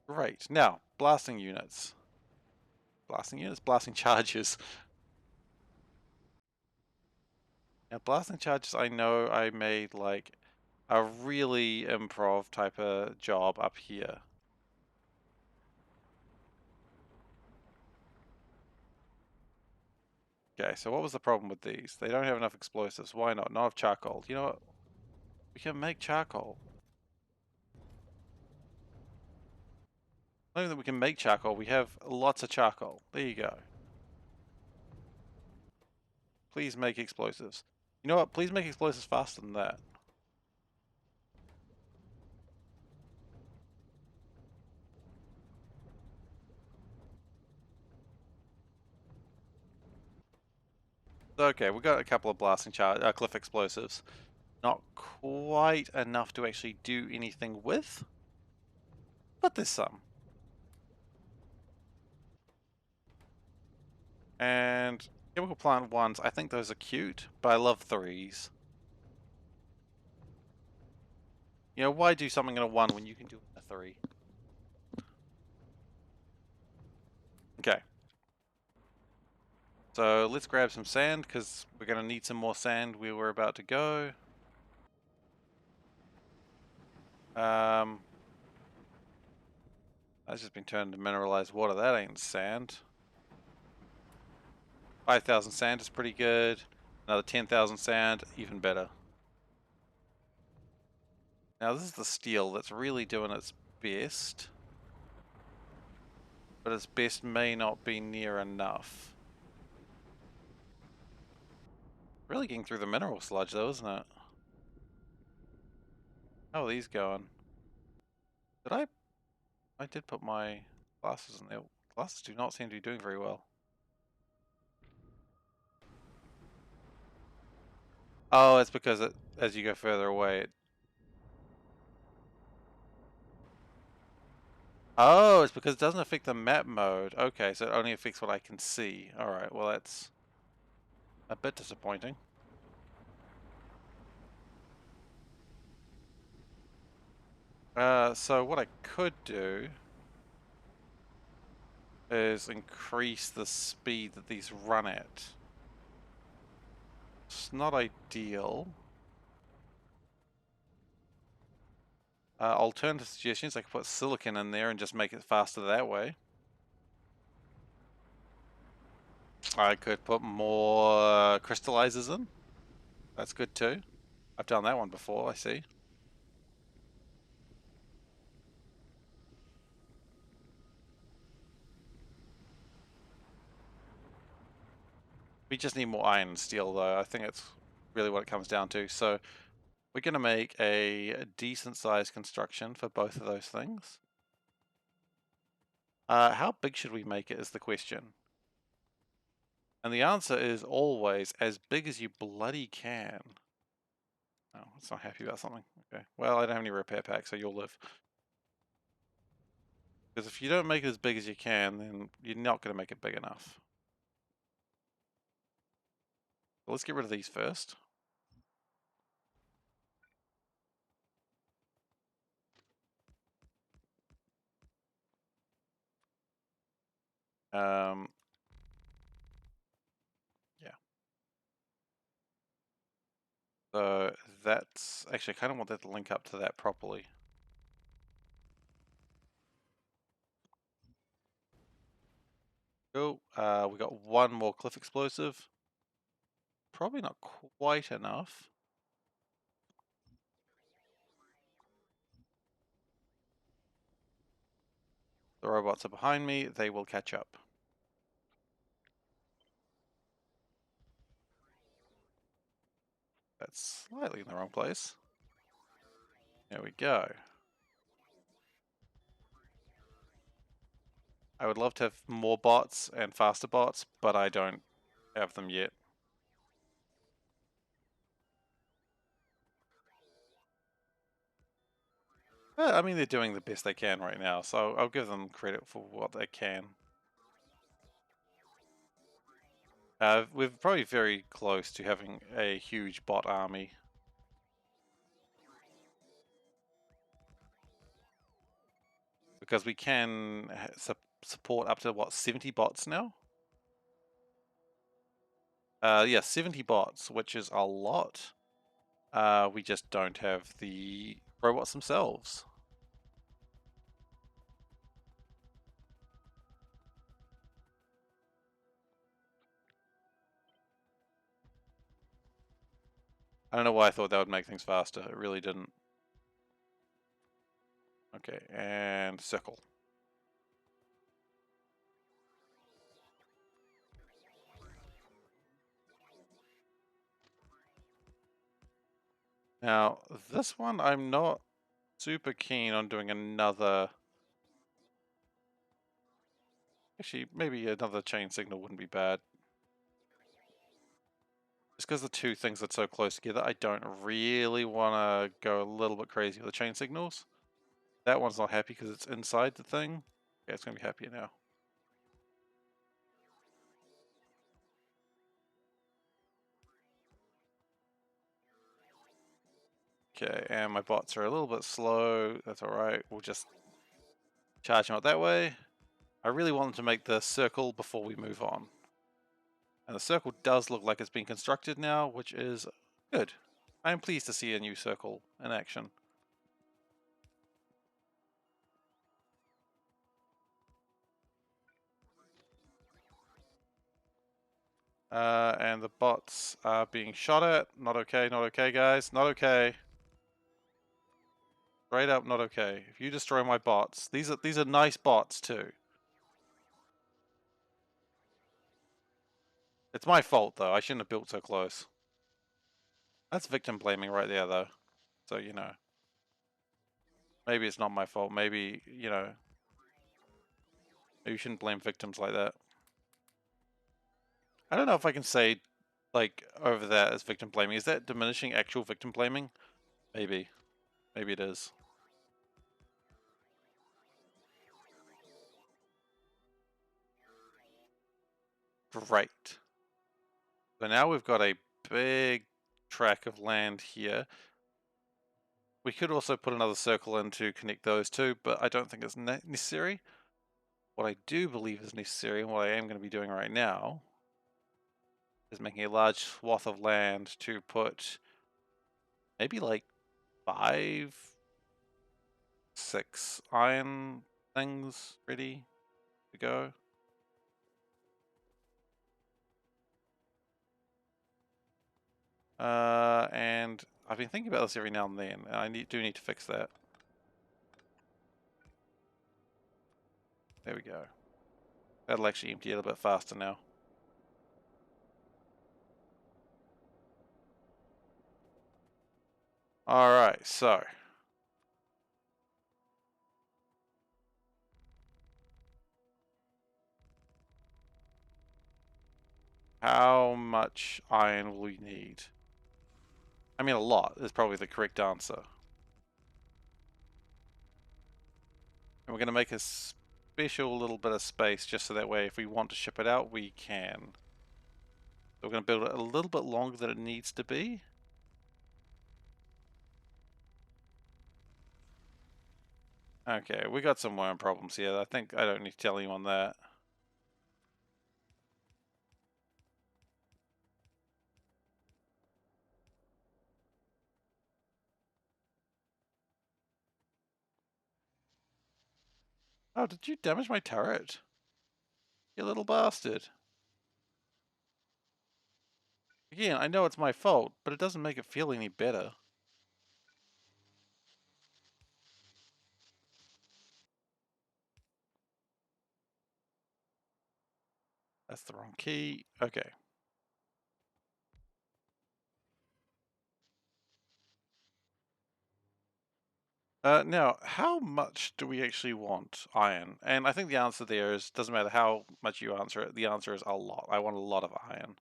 Great. Now, blasting units. Blasting units? Blasting charges. Now, blasting charges, I know I made like a really improv type of job up here. Okay, so what was the problem with these? They don't have enough explosives. Why not? Not enough charcoal. You know what? We can make charcoal. Not only that we can make charcoal, we have lots of charcoal. There you go. Please make explosives. You know what? Please make explosives faster than that. Okay, we got a couple of blasting cliff explosives. Not quite enough to actually do anything with, but there's some. And chemical plant ones, I think those are cute, but I love threes. You know, why do something in a one when you can do it in a three? Okay. So let's grab some sand, because we're going to need some more sand where we're about to go. That's just been turned into mineralized water. That ain't sand. 5,000 sand is pretty good. Another 10,000 sand, even better. Now this is the steel that's really doing its best. But its best may not be near enough. Really getting through the mineral sludge though, isn't it? How are these going? Did I did put my glasses in there. Glasses do not seem to be doing very well. Oh, it's because as you go further away, oh, it's because it doesn't affect the map mode. Okay, so it only affects what I can see. Alright, well that's a bit disappointing. So what I could do is increase the speed that these run at. It's not ideal. Alternative suggestions, I could put silicon in there and just make it faster that way. I could put more crystallizers in. That's good too. I've done that one before, I see. We just need more iron and steel though. I think that's really what it comes down to. So we're going to make a decent sized construction for both of those things. How big should we make it is the question. And the answer is always as big as you bloody can. Oh, it's not happy about something. Okay. Well, I don't have any repair packs, so you'll live. Because if you don't make it as big as you can, then you're not going to make it big enough. Let's get rid of these first. Yeah. So that's actually, I kind of want that to link up to that properly. Cool. We got one more cliff explosive. Probably not quite enough. The robots are behind me. They will catch up. That's slightly in the wrong place. There we go. I would love to have more bots and faster bots, but I don't have them yet. I mean, they're doing the best they can right now, so I'll give them credit for what they can. We're probably very close to having a huge bot army. Because we can support up to, what, 70 bots now? Yeah, 70 bots, which is a lot. We just don't have the robots themselves. I don't know why I thought that would make things faster. It really didn't. Okay, and circle. Now, this one I'm not super keen on doing another... Actually, maybe another chain signal wouldn't be bad. Just because the two things are so close together, I don't really want to go a little bit crazy with the chain signals. That one's not happy because it's inside the thing. Yeah, it's going to be happier now. Okay, and my bots are a little bit slow. That's alright. We'll just charge them out that way. I really want them to make the circle before we move on. And the circle does look like it's been constructed now, which is good. I am pleased to see a new circle in action. And the bots are being shot at. Not okay, guys. Not okay. Straight up not okay. If you destroy my bots, these are nice bots too. It's my fault though. I shouldn't have built so close. That's victim blaming right there though. So, you know. Maybe it's not my fault. Maybe, you know, maybe you shouldn't blame victims like that. I don't know if I can say, like, over that as victim blaming. Is that diminishing actual victim blaming? Maybe. Maybe it is. Great. So now we've got a big track of land here. We could also put another circle in to connect those two, but I don't think it's necessary. What I do believe is necessary, and what I am going to be doing right now, is making a large swath of land to put maybe like 5, 6 iron things ready to go. And I've been thinking about this every now and then, and I do need to fix that. There we go. That'll actually empty it a bit faster now. Alright, so. How much iron will we need? I mean, a lot is probably the correct answer. And we're going to make a special little bit of space just so that way if we want to ship it out, we can. So we're going to build it a little bit longer than it needs to be. Okay, we got some worm problems here. I think I don't need to tell you on that. Oh, did you damage my turret? You little bastard. Again, I know it's my fault, but it doesn't make it feel any better. That's the wrong key. Okay. Now, how much do we actually want iron? And I think the answer there is, doesn't matter how much you answer it, the answer is a lot. I want a lot of iron.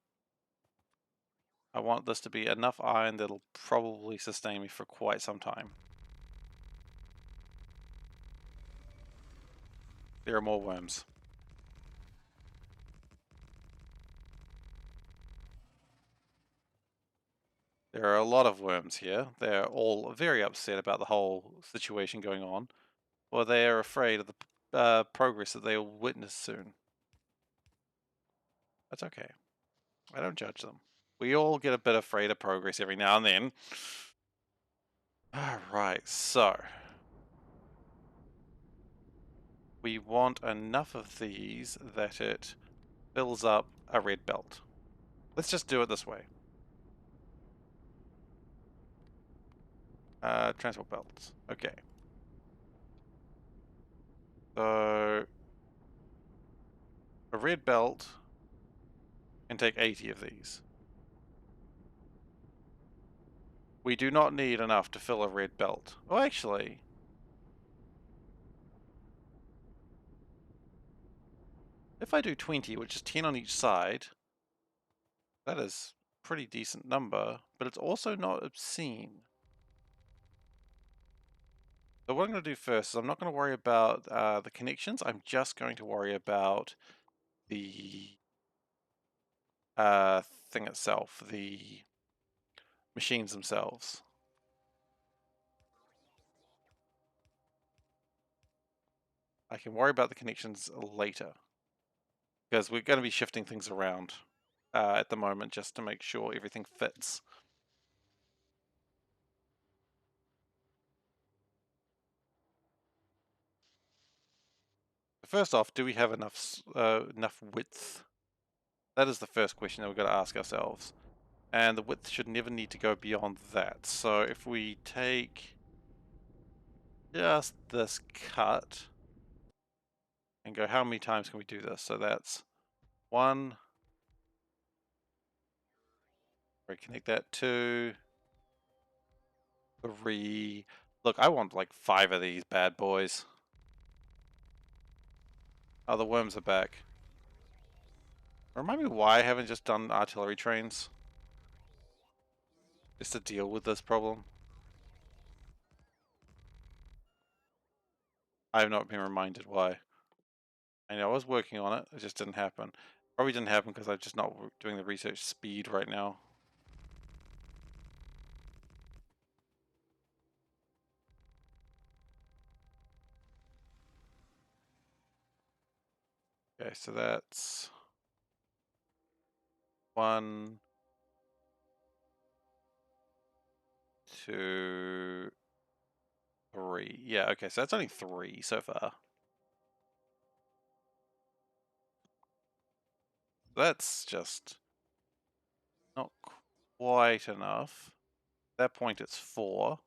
I want this to be enough iron that'll probably sustain me for quite some time. There are more worms. There are a lot of worms here. They're all very upset about the whole situation going on, or they are afraid of the progress that they will witness soon. That's okay. I don't judge them. We all get a bit afraid of progress every now and then. Alright, so we want enough of these that it fills up a red belt. Let's just do it this way. Transport belts. Okay. So a red belt can take 80 of these. We do not need enough to fill a red belt. Oh, actually, if I do 20, which is 10 on each side, that is a pretty decent number, but it's also not obscene. So what I'm going to do first is I'm not going to worry about the connections. I'm just going to worry about the thing itself, the machines themselves. I can worry about the connections later, because we're going to be shifting things around at the moment just to make sure everything fits. First off, do we have enough width? That is the first question that we've got to ask ourselves. And the width should never need to go beyond that. So if we take just this cut and go, how many times can we do this? So that's 1, reconnect that, 2, 3. Look, I want like 5 of these bad boys. Oh, the worms are back. Remind me why I haven't just done artillery trains? Just to deal with this problem. I have not been reminded why. I know I was working on it, it just didn't happen. Probably didn't happen because I'm just not doing the research speed right now. Okay, so that's 1, 2, 3. Yeah, okay, so that's only 3 so far. That's just not quite enough. At that point it's 4.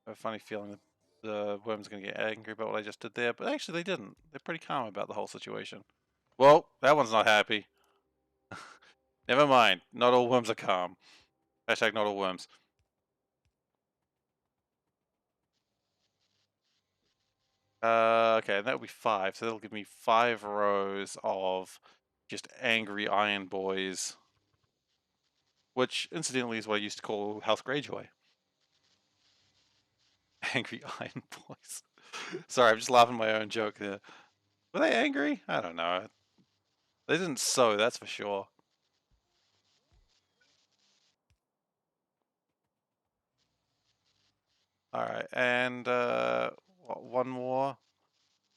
I have a funny feeling that the worm's going to get angry about what I just did there, but actually they didn't. They're pretty calm about the whole situation. Well, that one's not happy. Never mind. Not all worms are calm. Hashtag not all worms. Okay, and that would be 5, so that'll give me 5 rows of just angry iron boys. Which, incidentally, is what I used to call House Greyjoy. Angry iron boys. Sorry, I'm just laughing at my own joke there. Were they angry? I don't know. They didn't sew, that's for sure. Alright, and one more.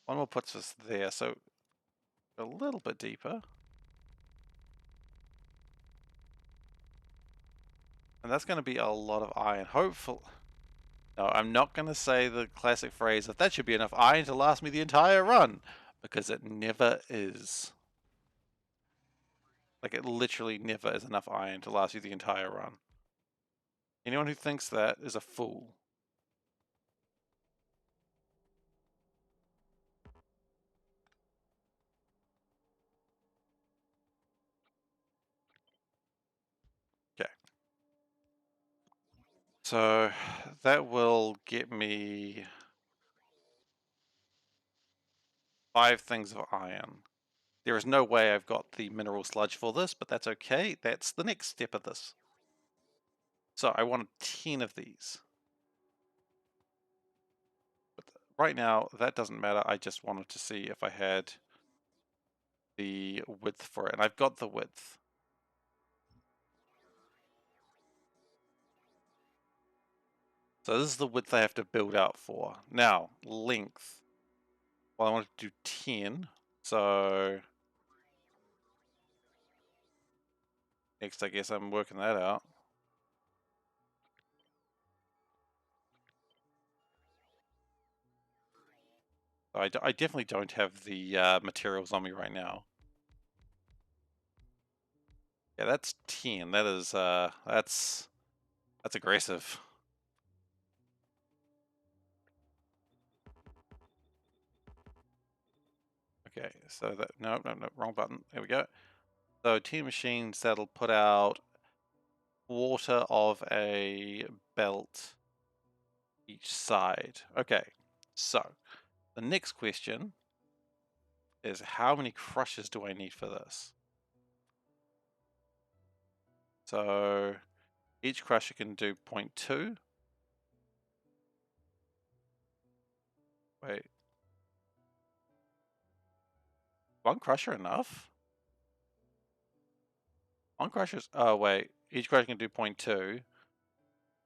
One more puts us there, so a little bit deeper. And that's going to be a lot of iron. Hopefully. No, I'm not going to say the classic phrase that should be enough iron to last me the entire run, because it never is. Like, it literally never is enough iron to last you the entire run. Anyone who thinks that is a fool. Okay. So, that will get me 5 things of iron. There is no way I've got the mineral sludge for this, but that's okay. That's the next step of this. So I wanted 10 of these. But right now, that doesn't matter. I just wanted to see if I had the width for it. And I've got the width. So this is the width I have to build out for. Now, length. Well, I want to do 10. So next, I guess I'm working that out. I definitely don't have the materials on me right now. Yeah, that's 10. That is that's aggressive. Okay, so that no, wrong button. There we go. So 10 machines that'll put out quarter of a belt each side. Okay, so the next question is how many crushes do I need for this? So each crusher can do 0.2. Wait, one crusher enough? One crusher's, oh wait, each crusher can do 0.2,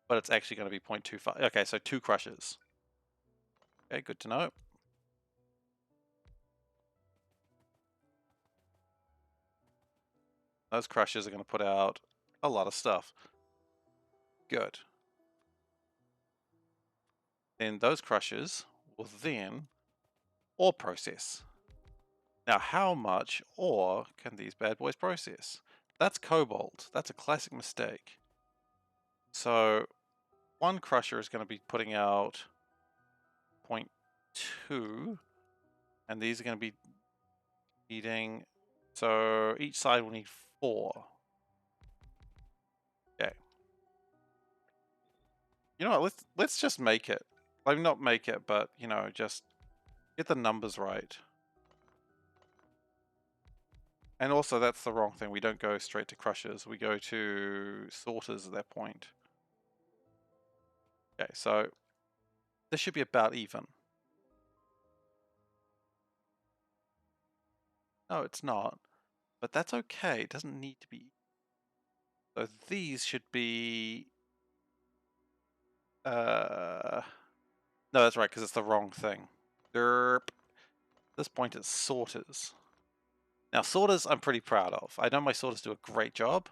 but it's actually going to be 0.25. Okay, so 2 crushers. Okay, good to know. Those crushers are going to put out a lot of stuff. Good. Then those crushers will then ore process. Now, how much ore can these bad boys process? That's cobalt. That's a classic mistake. So one crusher is going to be putting out 0.2, and these are going to be needing, so each side will need 4. Okay. You know what, let's just make it. Like, not make it, but, you know, just get the numbers right. And also, that's the wrong thing. We don't go straight to crushers. We go to sorters at that point. Okay, so this should be about even. No, it's not. But that's okay. It doesn't need to be. So these should be... no, that's right, because it's the wrong thing. Derp. At this point, it's sorters. Now, sorters I'm pretty proud of. I know my sorters do a great job.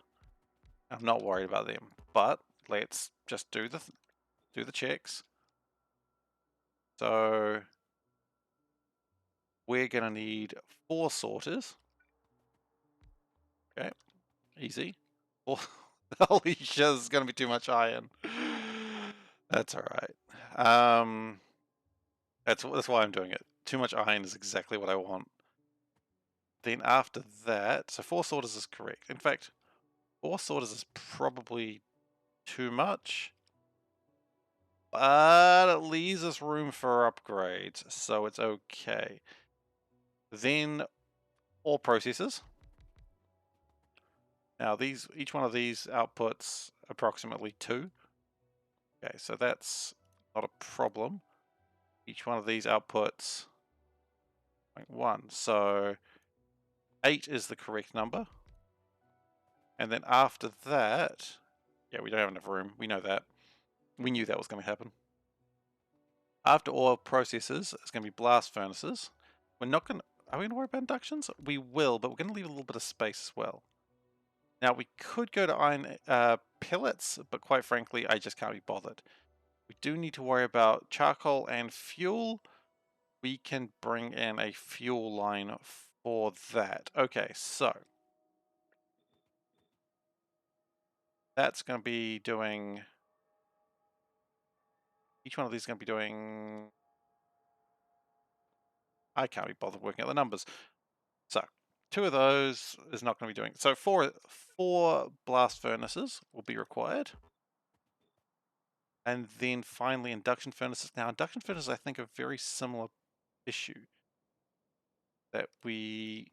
I'm not worried about them. But let's just do the checks. So we're going to need 4 sorters. Okay, easy. Oh, holy shit, this is going to be too much iron. That's alright. That's why I'm doing it. Too much iron is exactly what I want. Then after that, so 4 sorters is correct. In fact, 4 sorters is probably too much. But it leaves us room for upgrades, so it's okay. Then ore processors. Now each one of these outputs approximately 2. Okay, so that's not a problem. Each one of these outputs 0.1. So 8 is the correct number. And then after that, yeah, we don't have enough room. We know that. We knew that was going to happen. After oil processes, it's going to be blast furnaces. We're not going to... Are we going to worry about inductions? We will, but we're going to leave a little bit of space as well. Now, we could go to iron pellets, but quite frankly, I just can't be bothered. We do need to worry about charcoal and fuel. We can bring in a fuel line for that. Okay, so that's going to be doing... Each one of these is going to be doing... I can't be bothered working out the numbers. So, 2 of those is not going to be doing... So, four blast furnaces will be required. And then finally induction furnaces. Now, induction furnaces, I think, are a very similar issue. That we...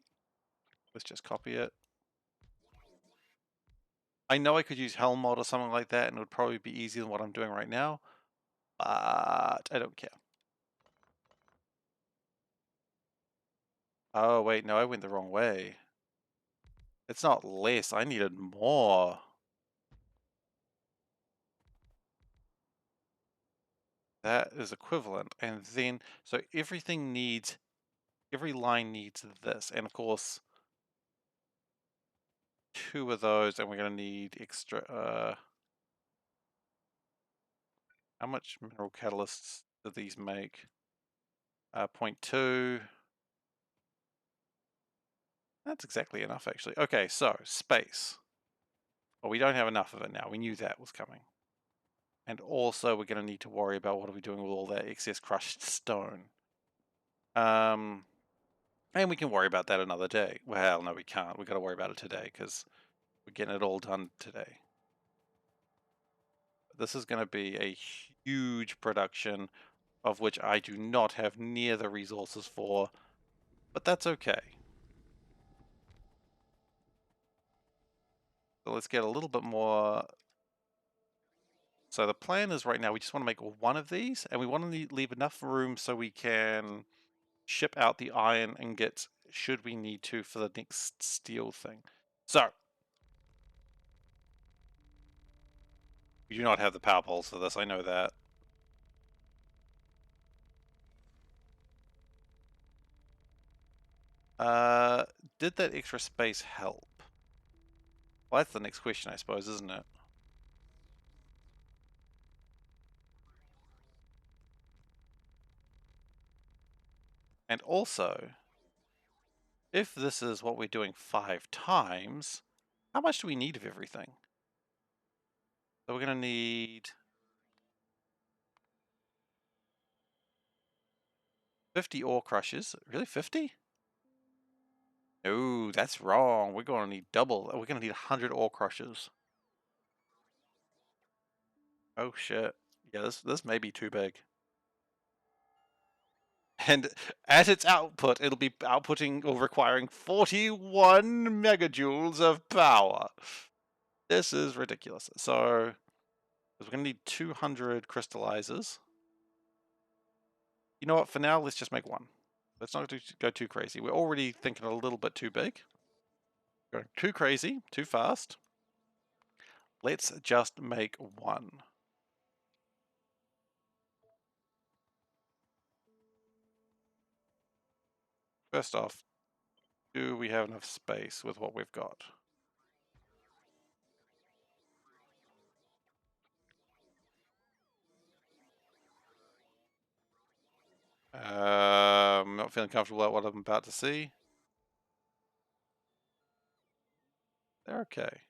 Let's just copy it. I know I could use Helm mod or something like that, and it would probably be easier than what I'm doing right now. But I don't care. Oh, wait, no, I went the wrong way. It's not less, I needed more. That is equivalent. And then, so everything needs, every line needs this. And of course, 2 of those, and we're going to need extra, how much mineral catalysts do these make? 0.2. That's exactly enough, actually. Okay, so space. Well, we don't have enough of it now. We knew that was coming. And also, we're going to need to worry about what are we doing with all that excess crushed stone. And we can worry about that another day. Well, no, we can't. We've got to worry about it today because we're getting it all done today. This is going to be a huge production of which I do not have near the resources for, but that's okay. So let's get a little bit more. So the plan is right now we just want to make 1 of these, and we want to leave enough room so we can ship out the iron ingots should we need to for the next steel thing. So we do not have the power poles for this, I know that. Did that extra space help? Well, that's the next question, I suppose, isn't it? And also, if this is what we're doing 5 times, how much do we need of everything? So we're going to need 50 ore crushers. Really, 50? No, that's wrong. We're going to need double. We're going to need 100 ore crushers. Oh shit. Yeah, this may be too big. And at its output, it'll be outputting or requiring 41 megajoules of power. This is ridiculous. So, we're going to need 200 crystallizers. You know what? For now, let's just make 1. Let's not go too crazy. We're already thinking a little bit too big. Going too crazy, too fast. Let's just make 1. First off, do we have enough space with what we've got? Not feeling comfortable about what I'm about to see. They're okay.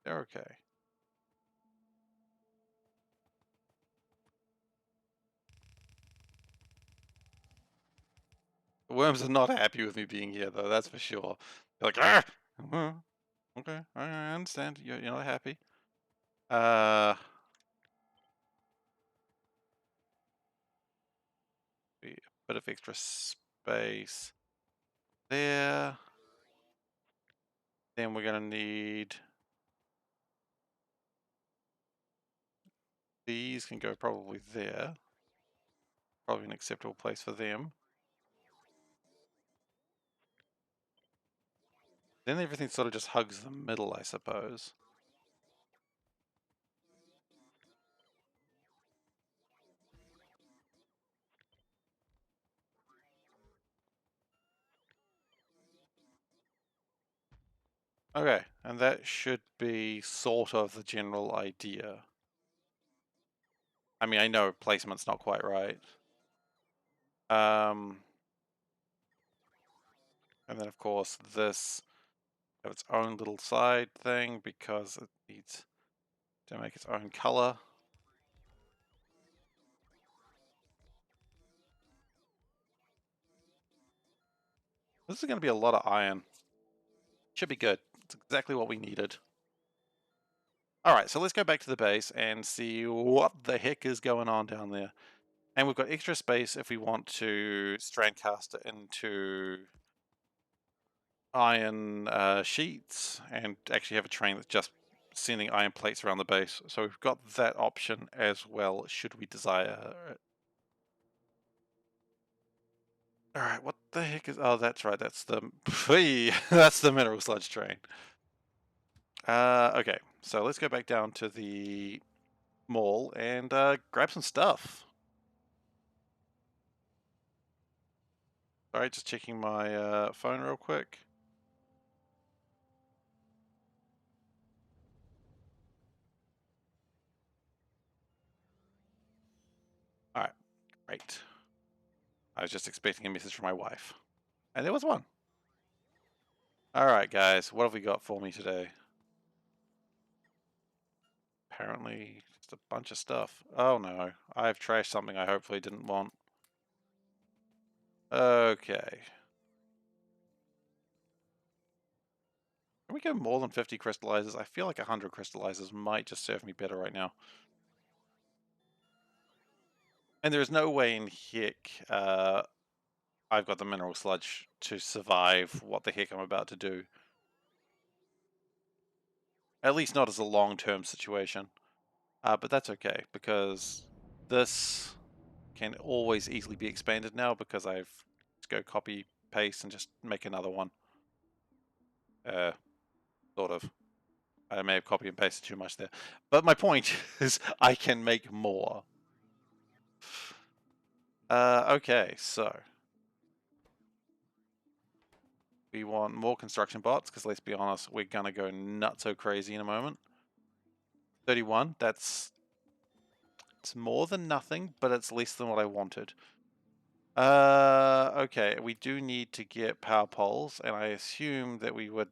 They're okay. The worms are not happy with me being here, though, that's for sure. They're like, ah! Okay, I understand. You're not happy. A bit of extra space there. Then we're going to need... These can go probably there. Probably an acceptable place for them. Then everything sort of just hugs the middle, I suppose. Okay, and that should be sort of the general idea. I mean, I know placement's not quite right. And then of course this have its own little side thing because it needs to make its own color. This is going to be a lot of iron. Should be good. It's exactly what we needed. Alright, so let's go back to the base and see what the heck is going on down there. And we've got extra space if we want to strand cast it into iron sheets and actually have a train that's just sending iron plates around the base. So we've got that option as well, should we desire it. Alright, what the heck is... Oh, that's right, that's the... that's the mineral sludge train. Okay, so let's go back down to the mall and grab some stuff. Sorry, just checking my phone real quick. Alright, great. I was just expecting a message from my wife. And there was one. Alright guys, what have we got for me today? Apparently just a bunch of stuff. Oh no, I've trashed something I hopefully didn't want. Okay. Can we go more than 50 crystallizers? I feel like 100 crystallizers might just serve me better right now. And there's no way in heck I've got the mineral sludge to survive what the heck I'm about to do. At least not as a long-term situation. But that's okay, because this can always easily be expanded now because I've just go copy, paste, and just make another one. Sort of. I may have copied and pasted too much there. But my point is I can make more. Okay, so we want more construction bots, because let's be honest, we're gonna go nuts so crazy in a moment. 31, it's more than nothing, but it's less than what I wanted. Okay, we do need to get power poles, and I assume that we would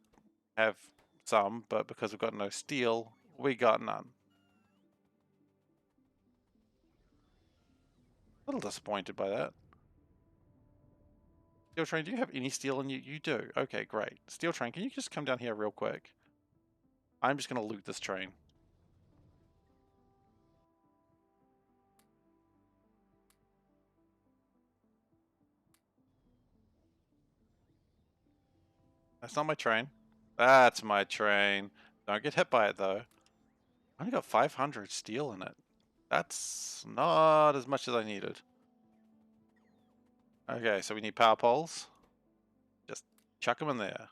have some, but because we've got no steel, we got none. A little disappointed by that. Steel Train, do you have any steel in you? You do. Okay, great. Steel Train, can you just come down here real quick? I'm just going to loot this train. That's not my train. That's my train. Don't get hit by it, though. I only got 500 steel in it. That's not as much as I needed. Okay, so we need power poles. Just chuck them in there.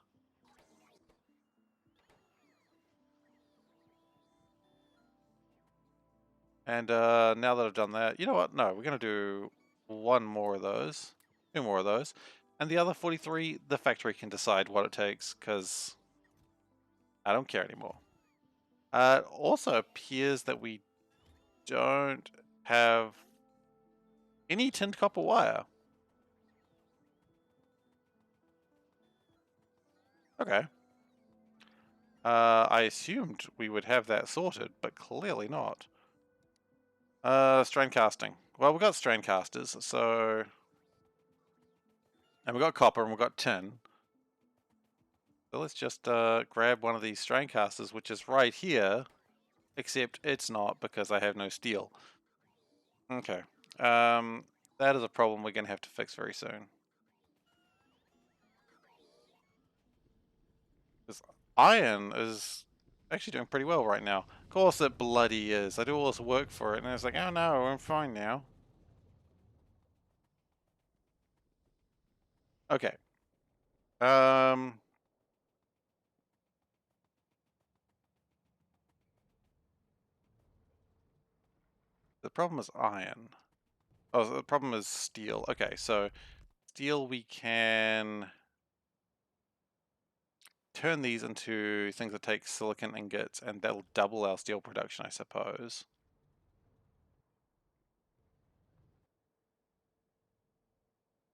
And now that I've done that, you know what? No, we're going to do one more of those. Two more of those. And the other 43, the factory can decide what it takes, because I don't care anymore. It also appears that we don't have any tinned copper wire. Okay. I assumed we would have that sorted, but clearly not. Strain casting. Well, we've got strain casters, so... And we've got copper and we've got tin. So let's just grab one of these strain casters, which is right here, except it's not because I have no steel. Okay. That is a problem we're going to have to fix very soon. Because iron is actually doing pretty well right now. Of course it bloody is. I do all this work for it, and it's like, oh no, I'm fine now. Okay. The problem is iron. Oh, the problem is steel. Okay, so steel we can turn these into things that take silicon ingots, and that'll double our steel production, I suppose.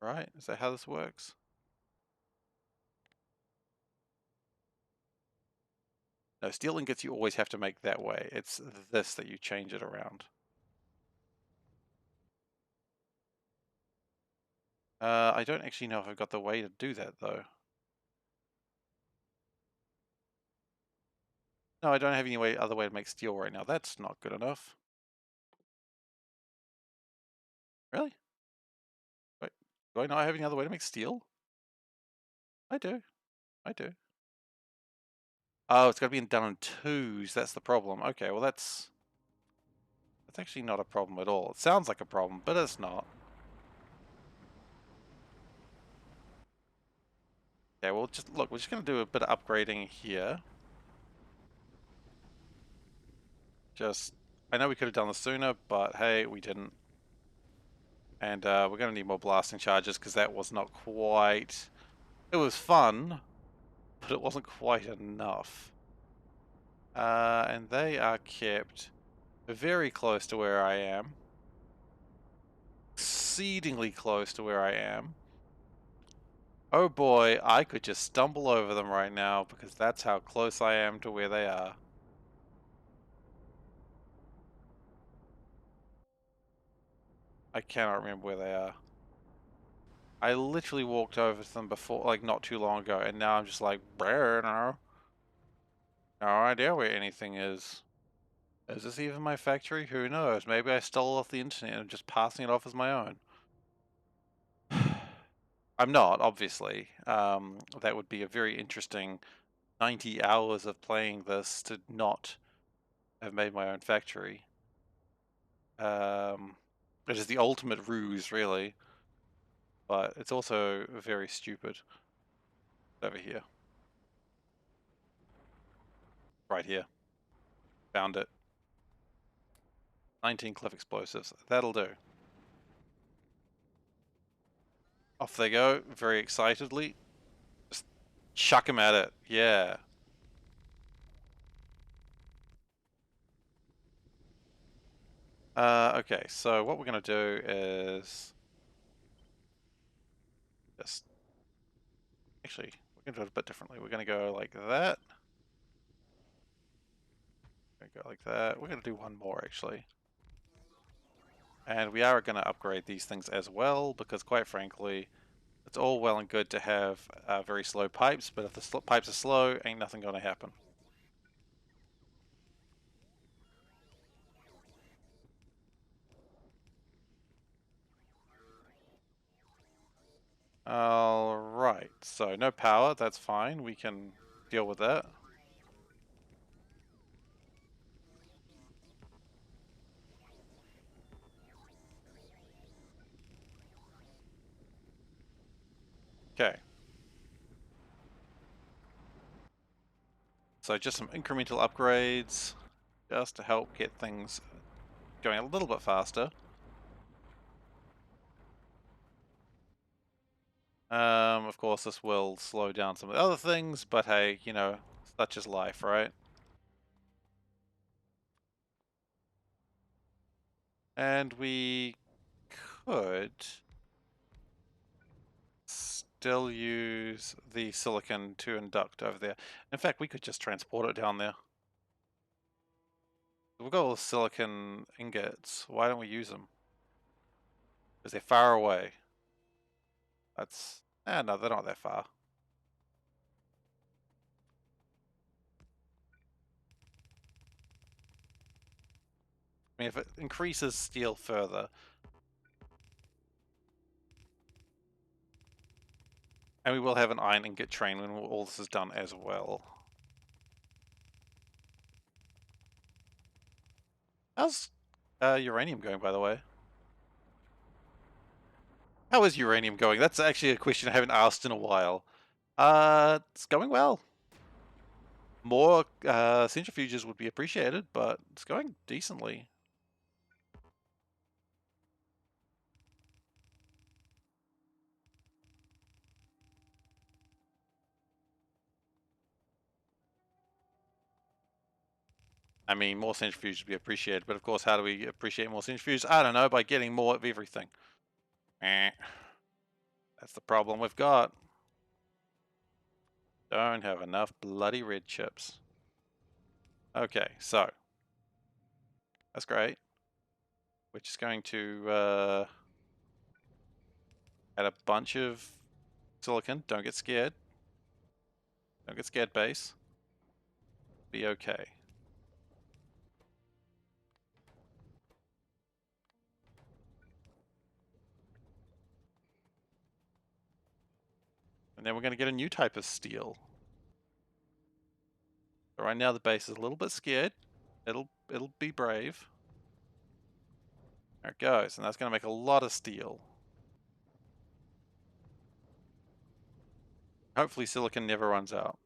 Right? Is that how this works? No, steel ingots you always have to make that way. It's this that you change it around. I don't actually know if I've got the way to do that, though. No, I don't have any other way to make steel right now. That's not good enough. Really? Wait, do I not have any other way to make steel? I do. I do. Oh, it's got to be done in twos. That's the problem. Okay, well that's actually not a problem at all. It sounds like a problem, but it's not. Okay, well just look, we're just gonna do a bit of upgrading here. Just, I know we could have done this sooner, but hey, we didn't. And we're gonna need more blasting charges because that was not quite. It was fun, but it wasn't quite enough. And they are kept very close to where I am. Exceedingly close to where I am. Oh boy, I could just stumble over them right now because that's how close I am to where they are. I cannot remember where they are. I literally walked over to them before, like not too long ago, and now I'm just like, no idea where anything is. Is this even my factory? Who knows? Maybe I stole it off the internet and I'm just passing it off as my own. I'm not, obviously. That would be a very interesting 90 hours of playing this to not have made my own factory. It is the ultimate ruse, really, but it's also very stupid. Over here. Right here. Found it. 19 cliff explosives. That'll do. Off they go, very excitedly. Just chuck them at it. Yeah. Okay, so what we're going to do is just... Actually, we're going to do it a bit differently. We're going to go like that. We're going to go like that. We're going to do one more, actually. And we are going to upgrade these things as well, because quite frankly, it's all well and good to have very slow pipes, but if the pipes are slow, ain't nothing going to happen. Alright, so no power, that's fine. We can deal with that. Okay. So just some incremental upgrades, just to help get things going a little bit faster. Of course, this will slow down some of the other things, but hey, you know, such is life, right? And we could still use the silicon to induct over there. In fact, we could just transport it down there. We've got all the silicon ingots. Why don't we use them? Because they're far away. That's... no, they're not that far. I mean, if it increases steel further... And we will have an iron ingot train when all this is done as well. How's uranium going, by the way? How is uranium going? That's actually a question I haven't asked in a while. It's going well. More centrifuges would be appreciated, but it's going decently. I mean, more centrifuge would be appreciated, but of course, how do we appreciate more centrifuge? I don't know, by getting more of everything. That's the problem we've got. Don't have enough bloody red chips. Okay, so that's great. We're just going to add a bunch of silicon. Don't get scared. Don't get scared, base. Be okay. And then we're going to get a new type of steel. So right now the base is a little bit scared. It'll be brave. There it goes, and that's going to make a lot of steel. Hopefully silicon never runs out.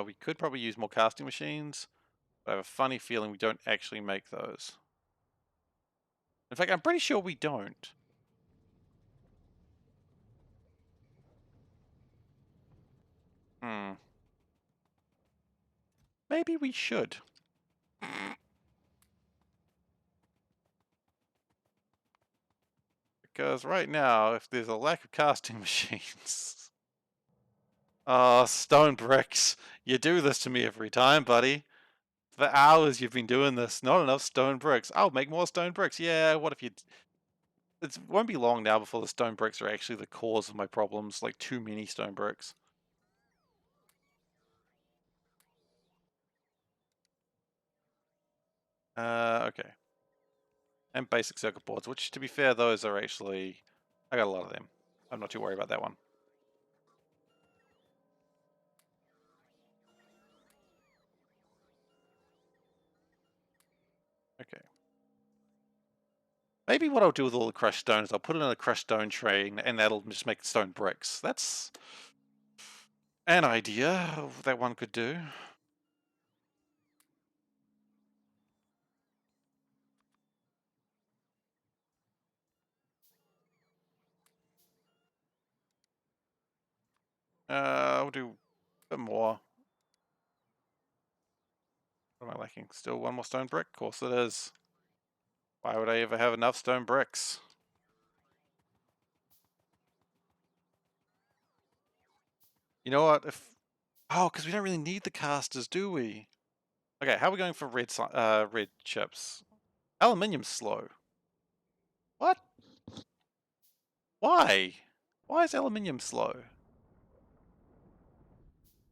We could probably use more casting machines, but I have a funny feeling we don't actually make those. In fact, I'm pretty sure we don't. Maybe we should. Because right now, if there's a lack of casting machines... Oh, stone bricks. You do this to me every time, buddy. For hours you've been doing this. Not enough stone bricks. I'll make more stone bricks. Yeah, what if you... It won't be long now before the stone bricks are actually the cause of my problems. Like, too many stone bricks. Okay. And basic circuit boards, which, to be fair, those are actually... I got a lot of them. I'm not too worried about that one. Okay. Maybe what I'll do with all the crushed stone is I'll put it in a crushed stone tray and that'll just make stone bricks. That's an idea that one could do. I'll do a bit more. What am I lacking? Still one more stone brick? Of course it is. Why would I ever have enough stone bricks? You know what? Oh, because we don't really need the casters, do we? Okay, how are we going for red chips? Aluminium's slow. What? Why? Why is aluminium slow?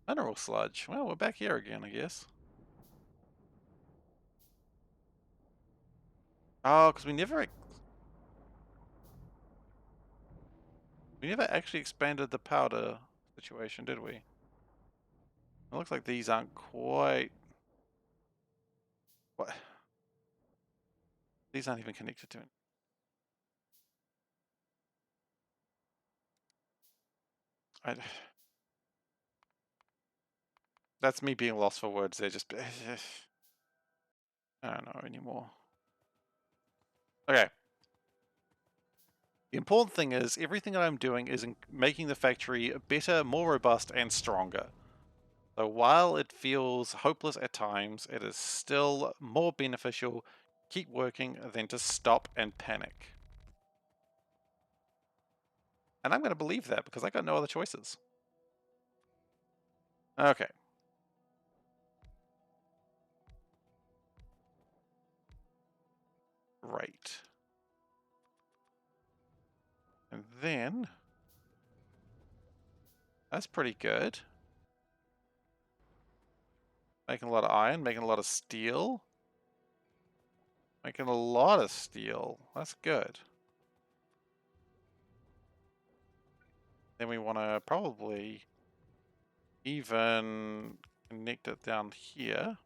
Mineral sludge. Well, we're back here again, I guess. Oh, because we never actually expanded the powder situation, did we? It looks like these aren't quite... What? These aren't even connected to it. That's me being lost for words there, just... I don't know anymore. Okay. The important thing is, everything that I'm doing is making the factory better, more robust, and stronger. So while it feels hopeless at times, it is still more beneficial to keep working than to stop and panic. And I'm going to believe that because I got no other choices. Okay. Right. And then... That's pretty good. Making a lot of iron, making a lot of steel. Making a lot of steel. That's good. Then we want to probably even connect it down here.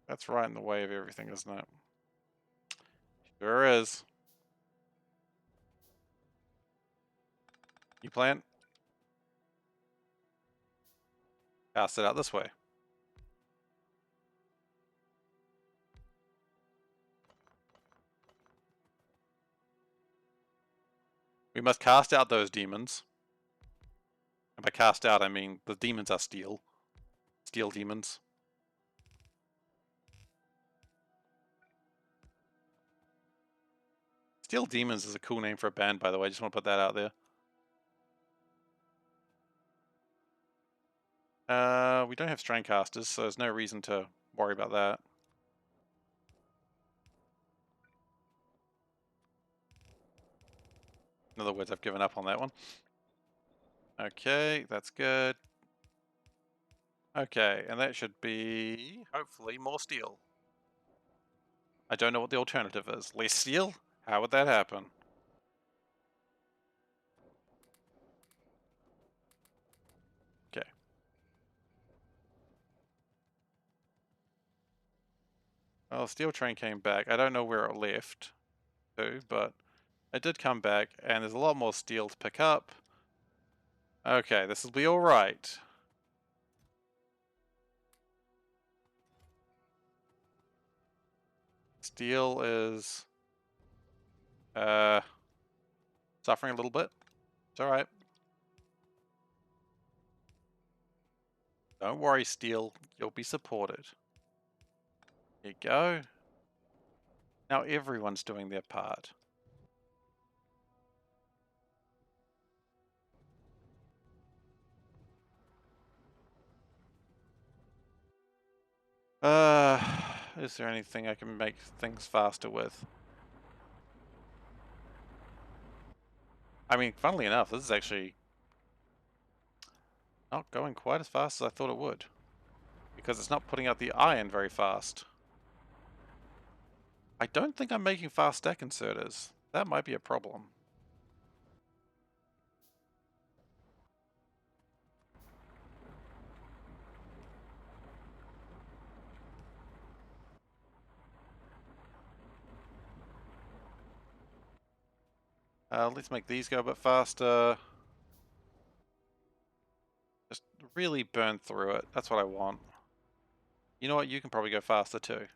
That's right in the way of everything, isn't it? Sure is. You plant? Pass it out this way. We must cast out those demons. And by cast out, I mean the demons are steel. Steel demons. Steel Demons is a cool name for a band, by the way. I just want to put that out there. We don't have Straincasters, so there's no reason to worry about that. In other words, I've given up on that one. Okay, that's good. Okay, and that should be, hopefully, more steel. I don't know what the alternative is. Less steel? How would that happen? Okay. Well, the steel train came back. I don't know where it left to, but it did come back, and there's a lot more steel to pick up. Okay, this will be alright. Steel is suffering a little bit. It's alright. Don't worry, Steel. You'll be supported. Here you go. Now everyone's doing their part. Is there anything I can make things faster with? I mean, funnily enough, this is actually not going quite as fast as I thought it would. Because it's not putting out the iron very fast. I don't think I'm making fast stack inserters. That might be a problem. Let's make these go a bit faster. Just really burn through it. That's what I want. You know what? You can probably go faster too.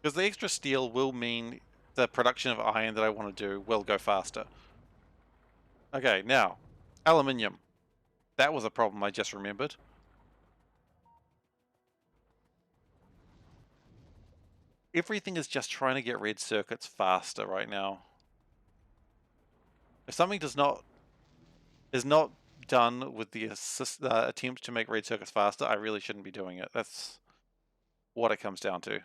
Because the extra steel will mean the production of iron that I want to do will go faster. Okay, now, aluminium. That was a problem I just remembered. Everything is just trying to get red circuits faster right now. If something is not done with the attempt to make red circuits faster, I really shouldn't be doing it. That's what it comes down to.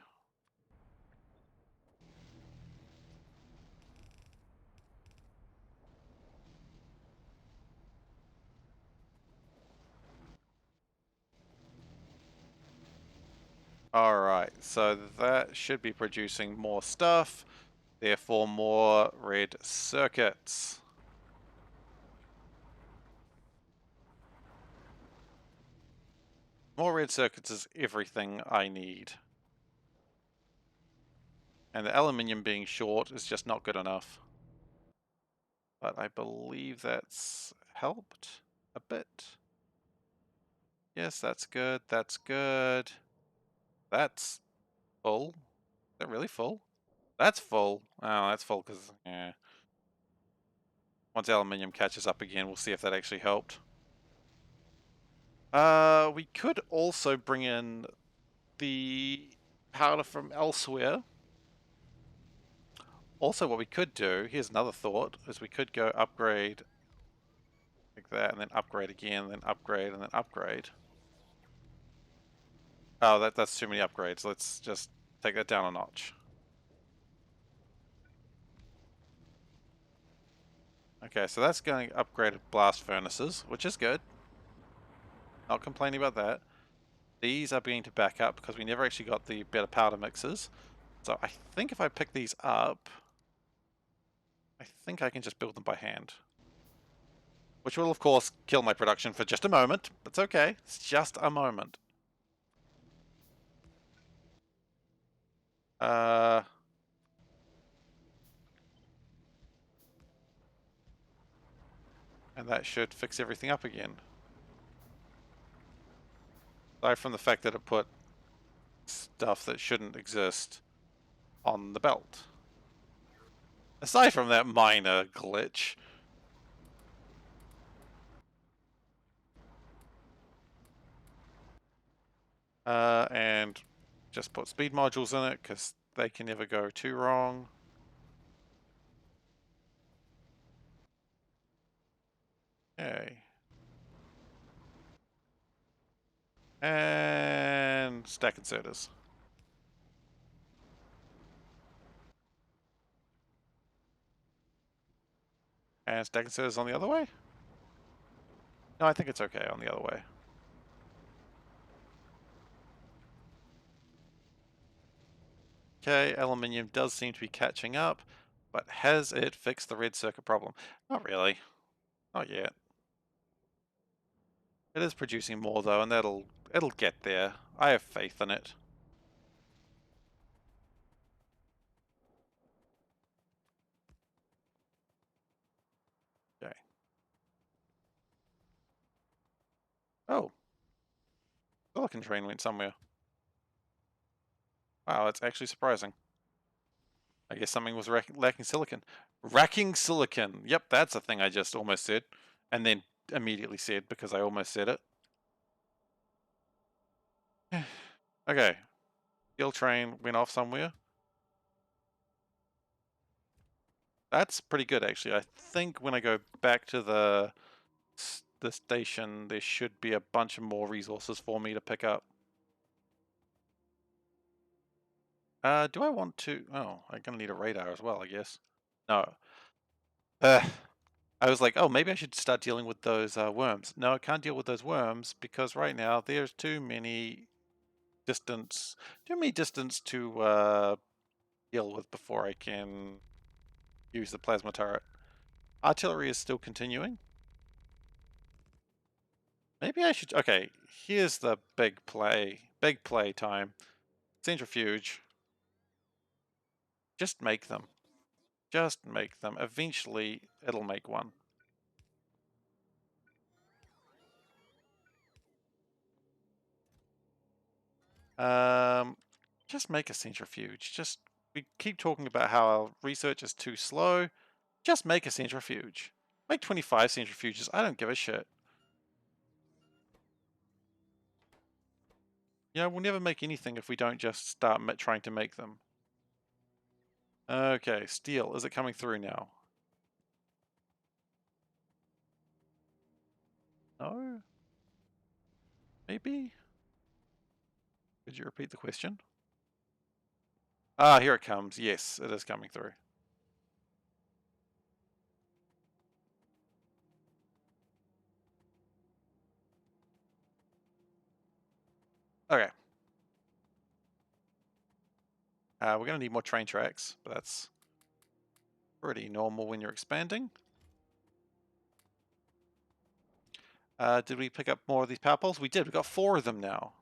Alright, so that should be producing more stuff, therefore more red circuits. More red circuits is everything I need. And the aluminium being short is just not good enough. But I believe that's helped a bit. Yes, that's good, that's good. That's full. Is that really full? That's full. Oh, that's full because, yeah. Once aluminium catches up again, we'll see if that actually helped. We could also bring in the powder from elsewhere. Also, what we could do, here's another thought, is we could go upgrade like that, and then upgrade again, and then upgrade, and then upgrade. Oh, that's too many upgrades. Let's just take that down a notch. Okay, so that's going upgraded blast furnaces, which is good. Not complaining about that. These are beginning to back up because we never actually got the better powder mixers. So I think if I pick these up, I think I can just build them by hand. Which will, of course, kill my production for just a moment. It's okay. It's just a moment. And that should fix everything up again. Aside from the fact that it put stuff that shouldn't exist on the belt. Aside from that minor glitch. And just put speed modules in it because they can never go too wrong. Okay. And stack inserters. And stack inserters on the other way? No, I think it's okay on the other way. Okay, aluminium does seem to be catching up, but has it fixed the red circuit problem? Not really. Not yet. It is producing more though, and it'll get there. I have faith in it. Okay. Oh, silicon train went somewhere. Wow, that's actually surprising. I guess something was lacking silicon. Racking silicon. Yep, that's a thing I just almost said, and then immediately said because I almost said it. Okay, steel train went off somewhere. That's pretty good actually. I think when I go back to the station, there should be a bunch of more resources for me to pick up. Do I want to? Oh, I'm gonna need a radar as well, I guess. No. I was like, oh, maybe I should start dealing with those worms. No, I can't deal with those worms because right now there's too many distance to deal with before I can use the plasma turret. Artillery is still continuing. Maybe I should. Okay, here's the big play. Big play time. Centrifuge. Just make them. Just make them. Eventually, it'll make one. Just make a centrifuge. We keep talking about how our research is too slow. Just make a centrifuge. Make 25 centrifuges. I don't give a shit. You know, we'll never make anything if we don't just start trying to make them. Okay, steel. Is it coming through now? No? Maybe? Could you repeat the question? Ah, here it comes. Yes, it is coming through. Okay. We're going to need more train tracks, but that's pretty normal when you're expanding. Did we pick up more of these power poles? We did. We got 4 of them now.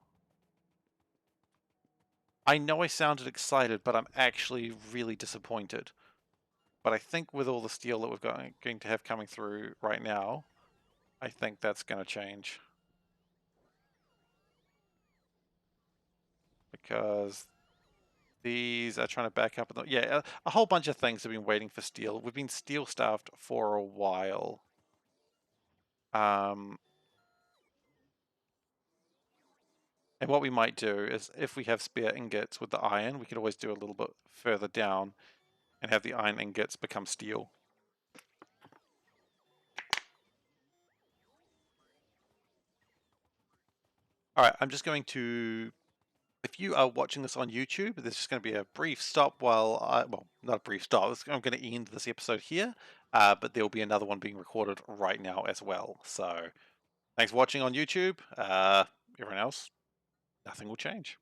I know I sounded excited, but I'm actually really disappointed. But I think with all the steel that we're going to have coming through right now, I think that's going to change. Because these are trying to back up. Yeah, a whole bunch of things have been waiting for steel. We've been steel starved for a while. And what we might do is if we have spare ingots with the iron, we could always do a little bit further down and have the iron ingots become steel. All right, I'm just going to, if you are watching this on YouTube, there's just going to be a brief stop while well, not a brief stop, I'm going to end this episode here, but there will be another one being recorded right now as well. So thanks for watching on YouTube. Everyone else, nothing will change.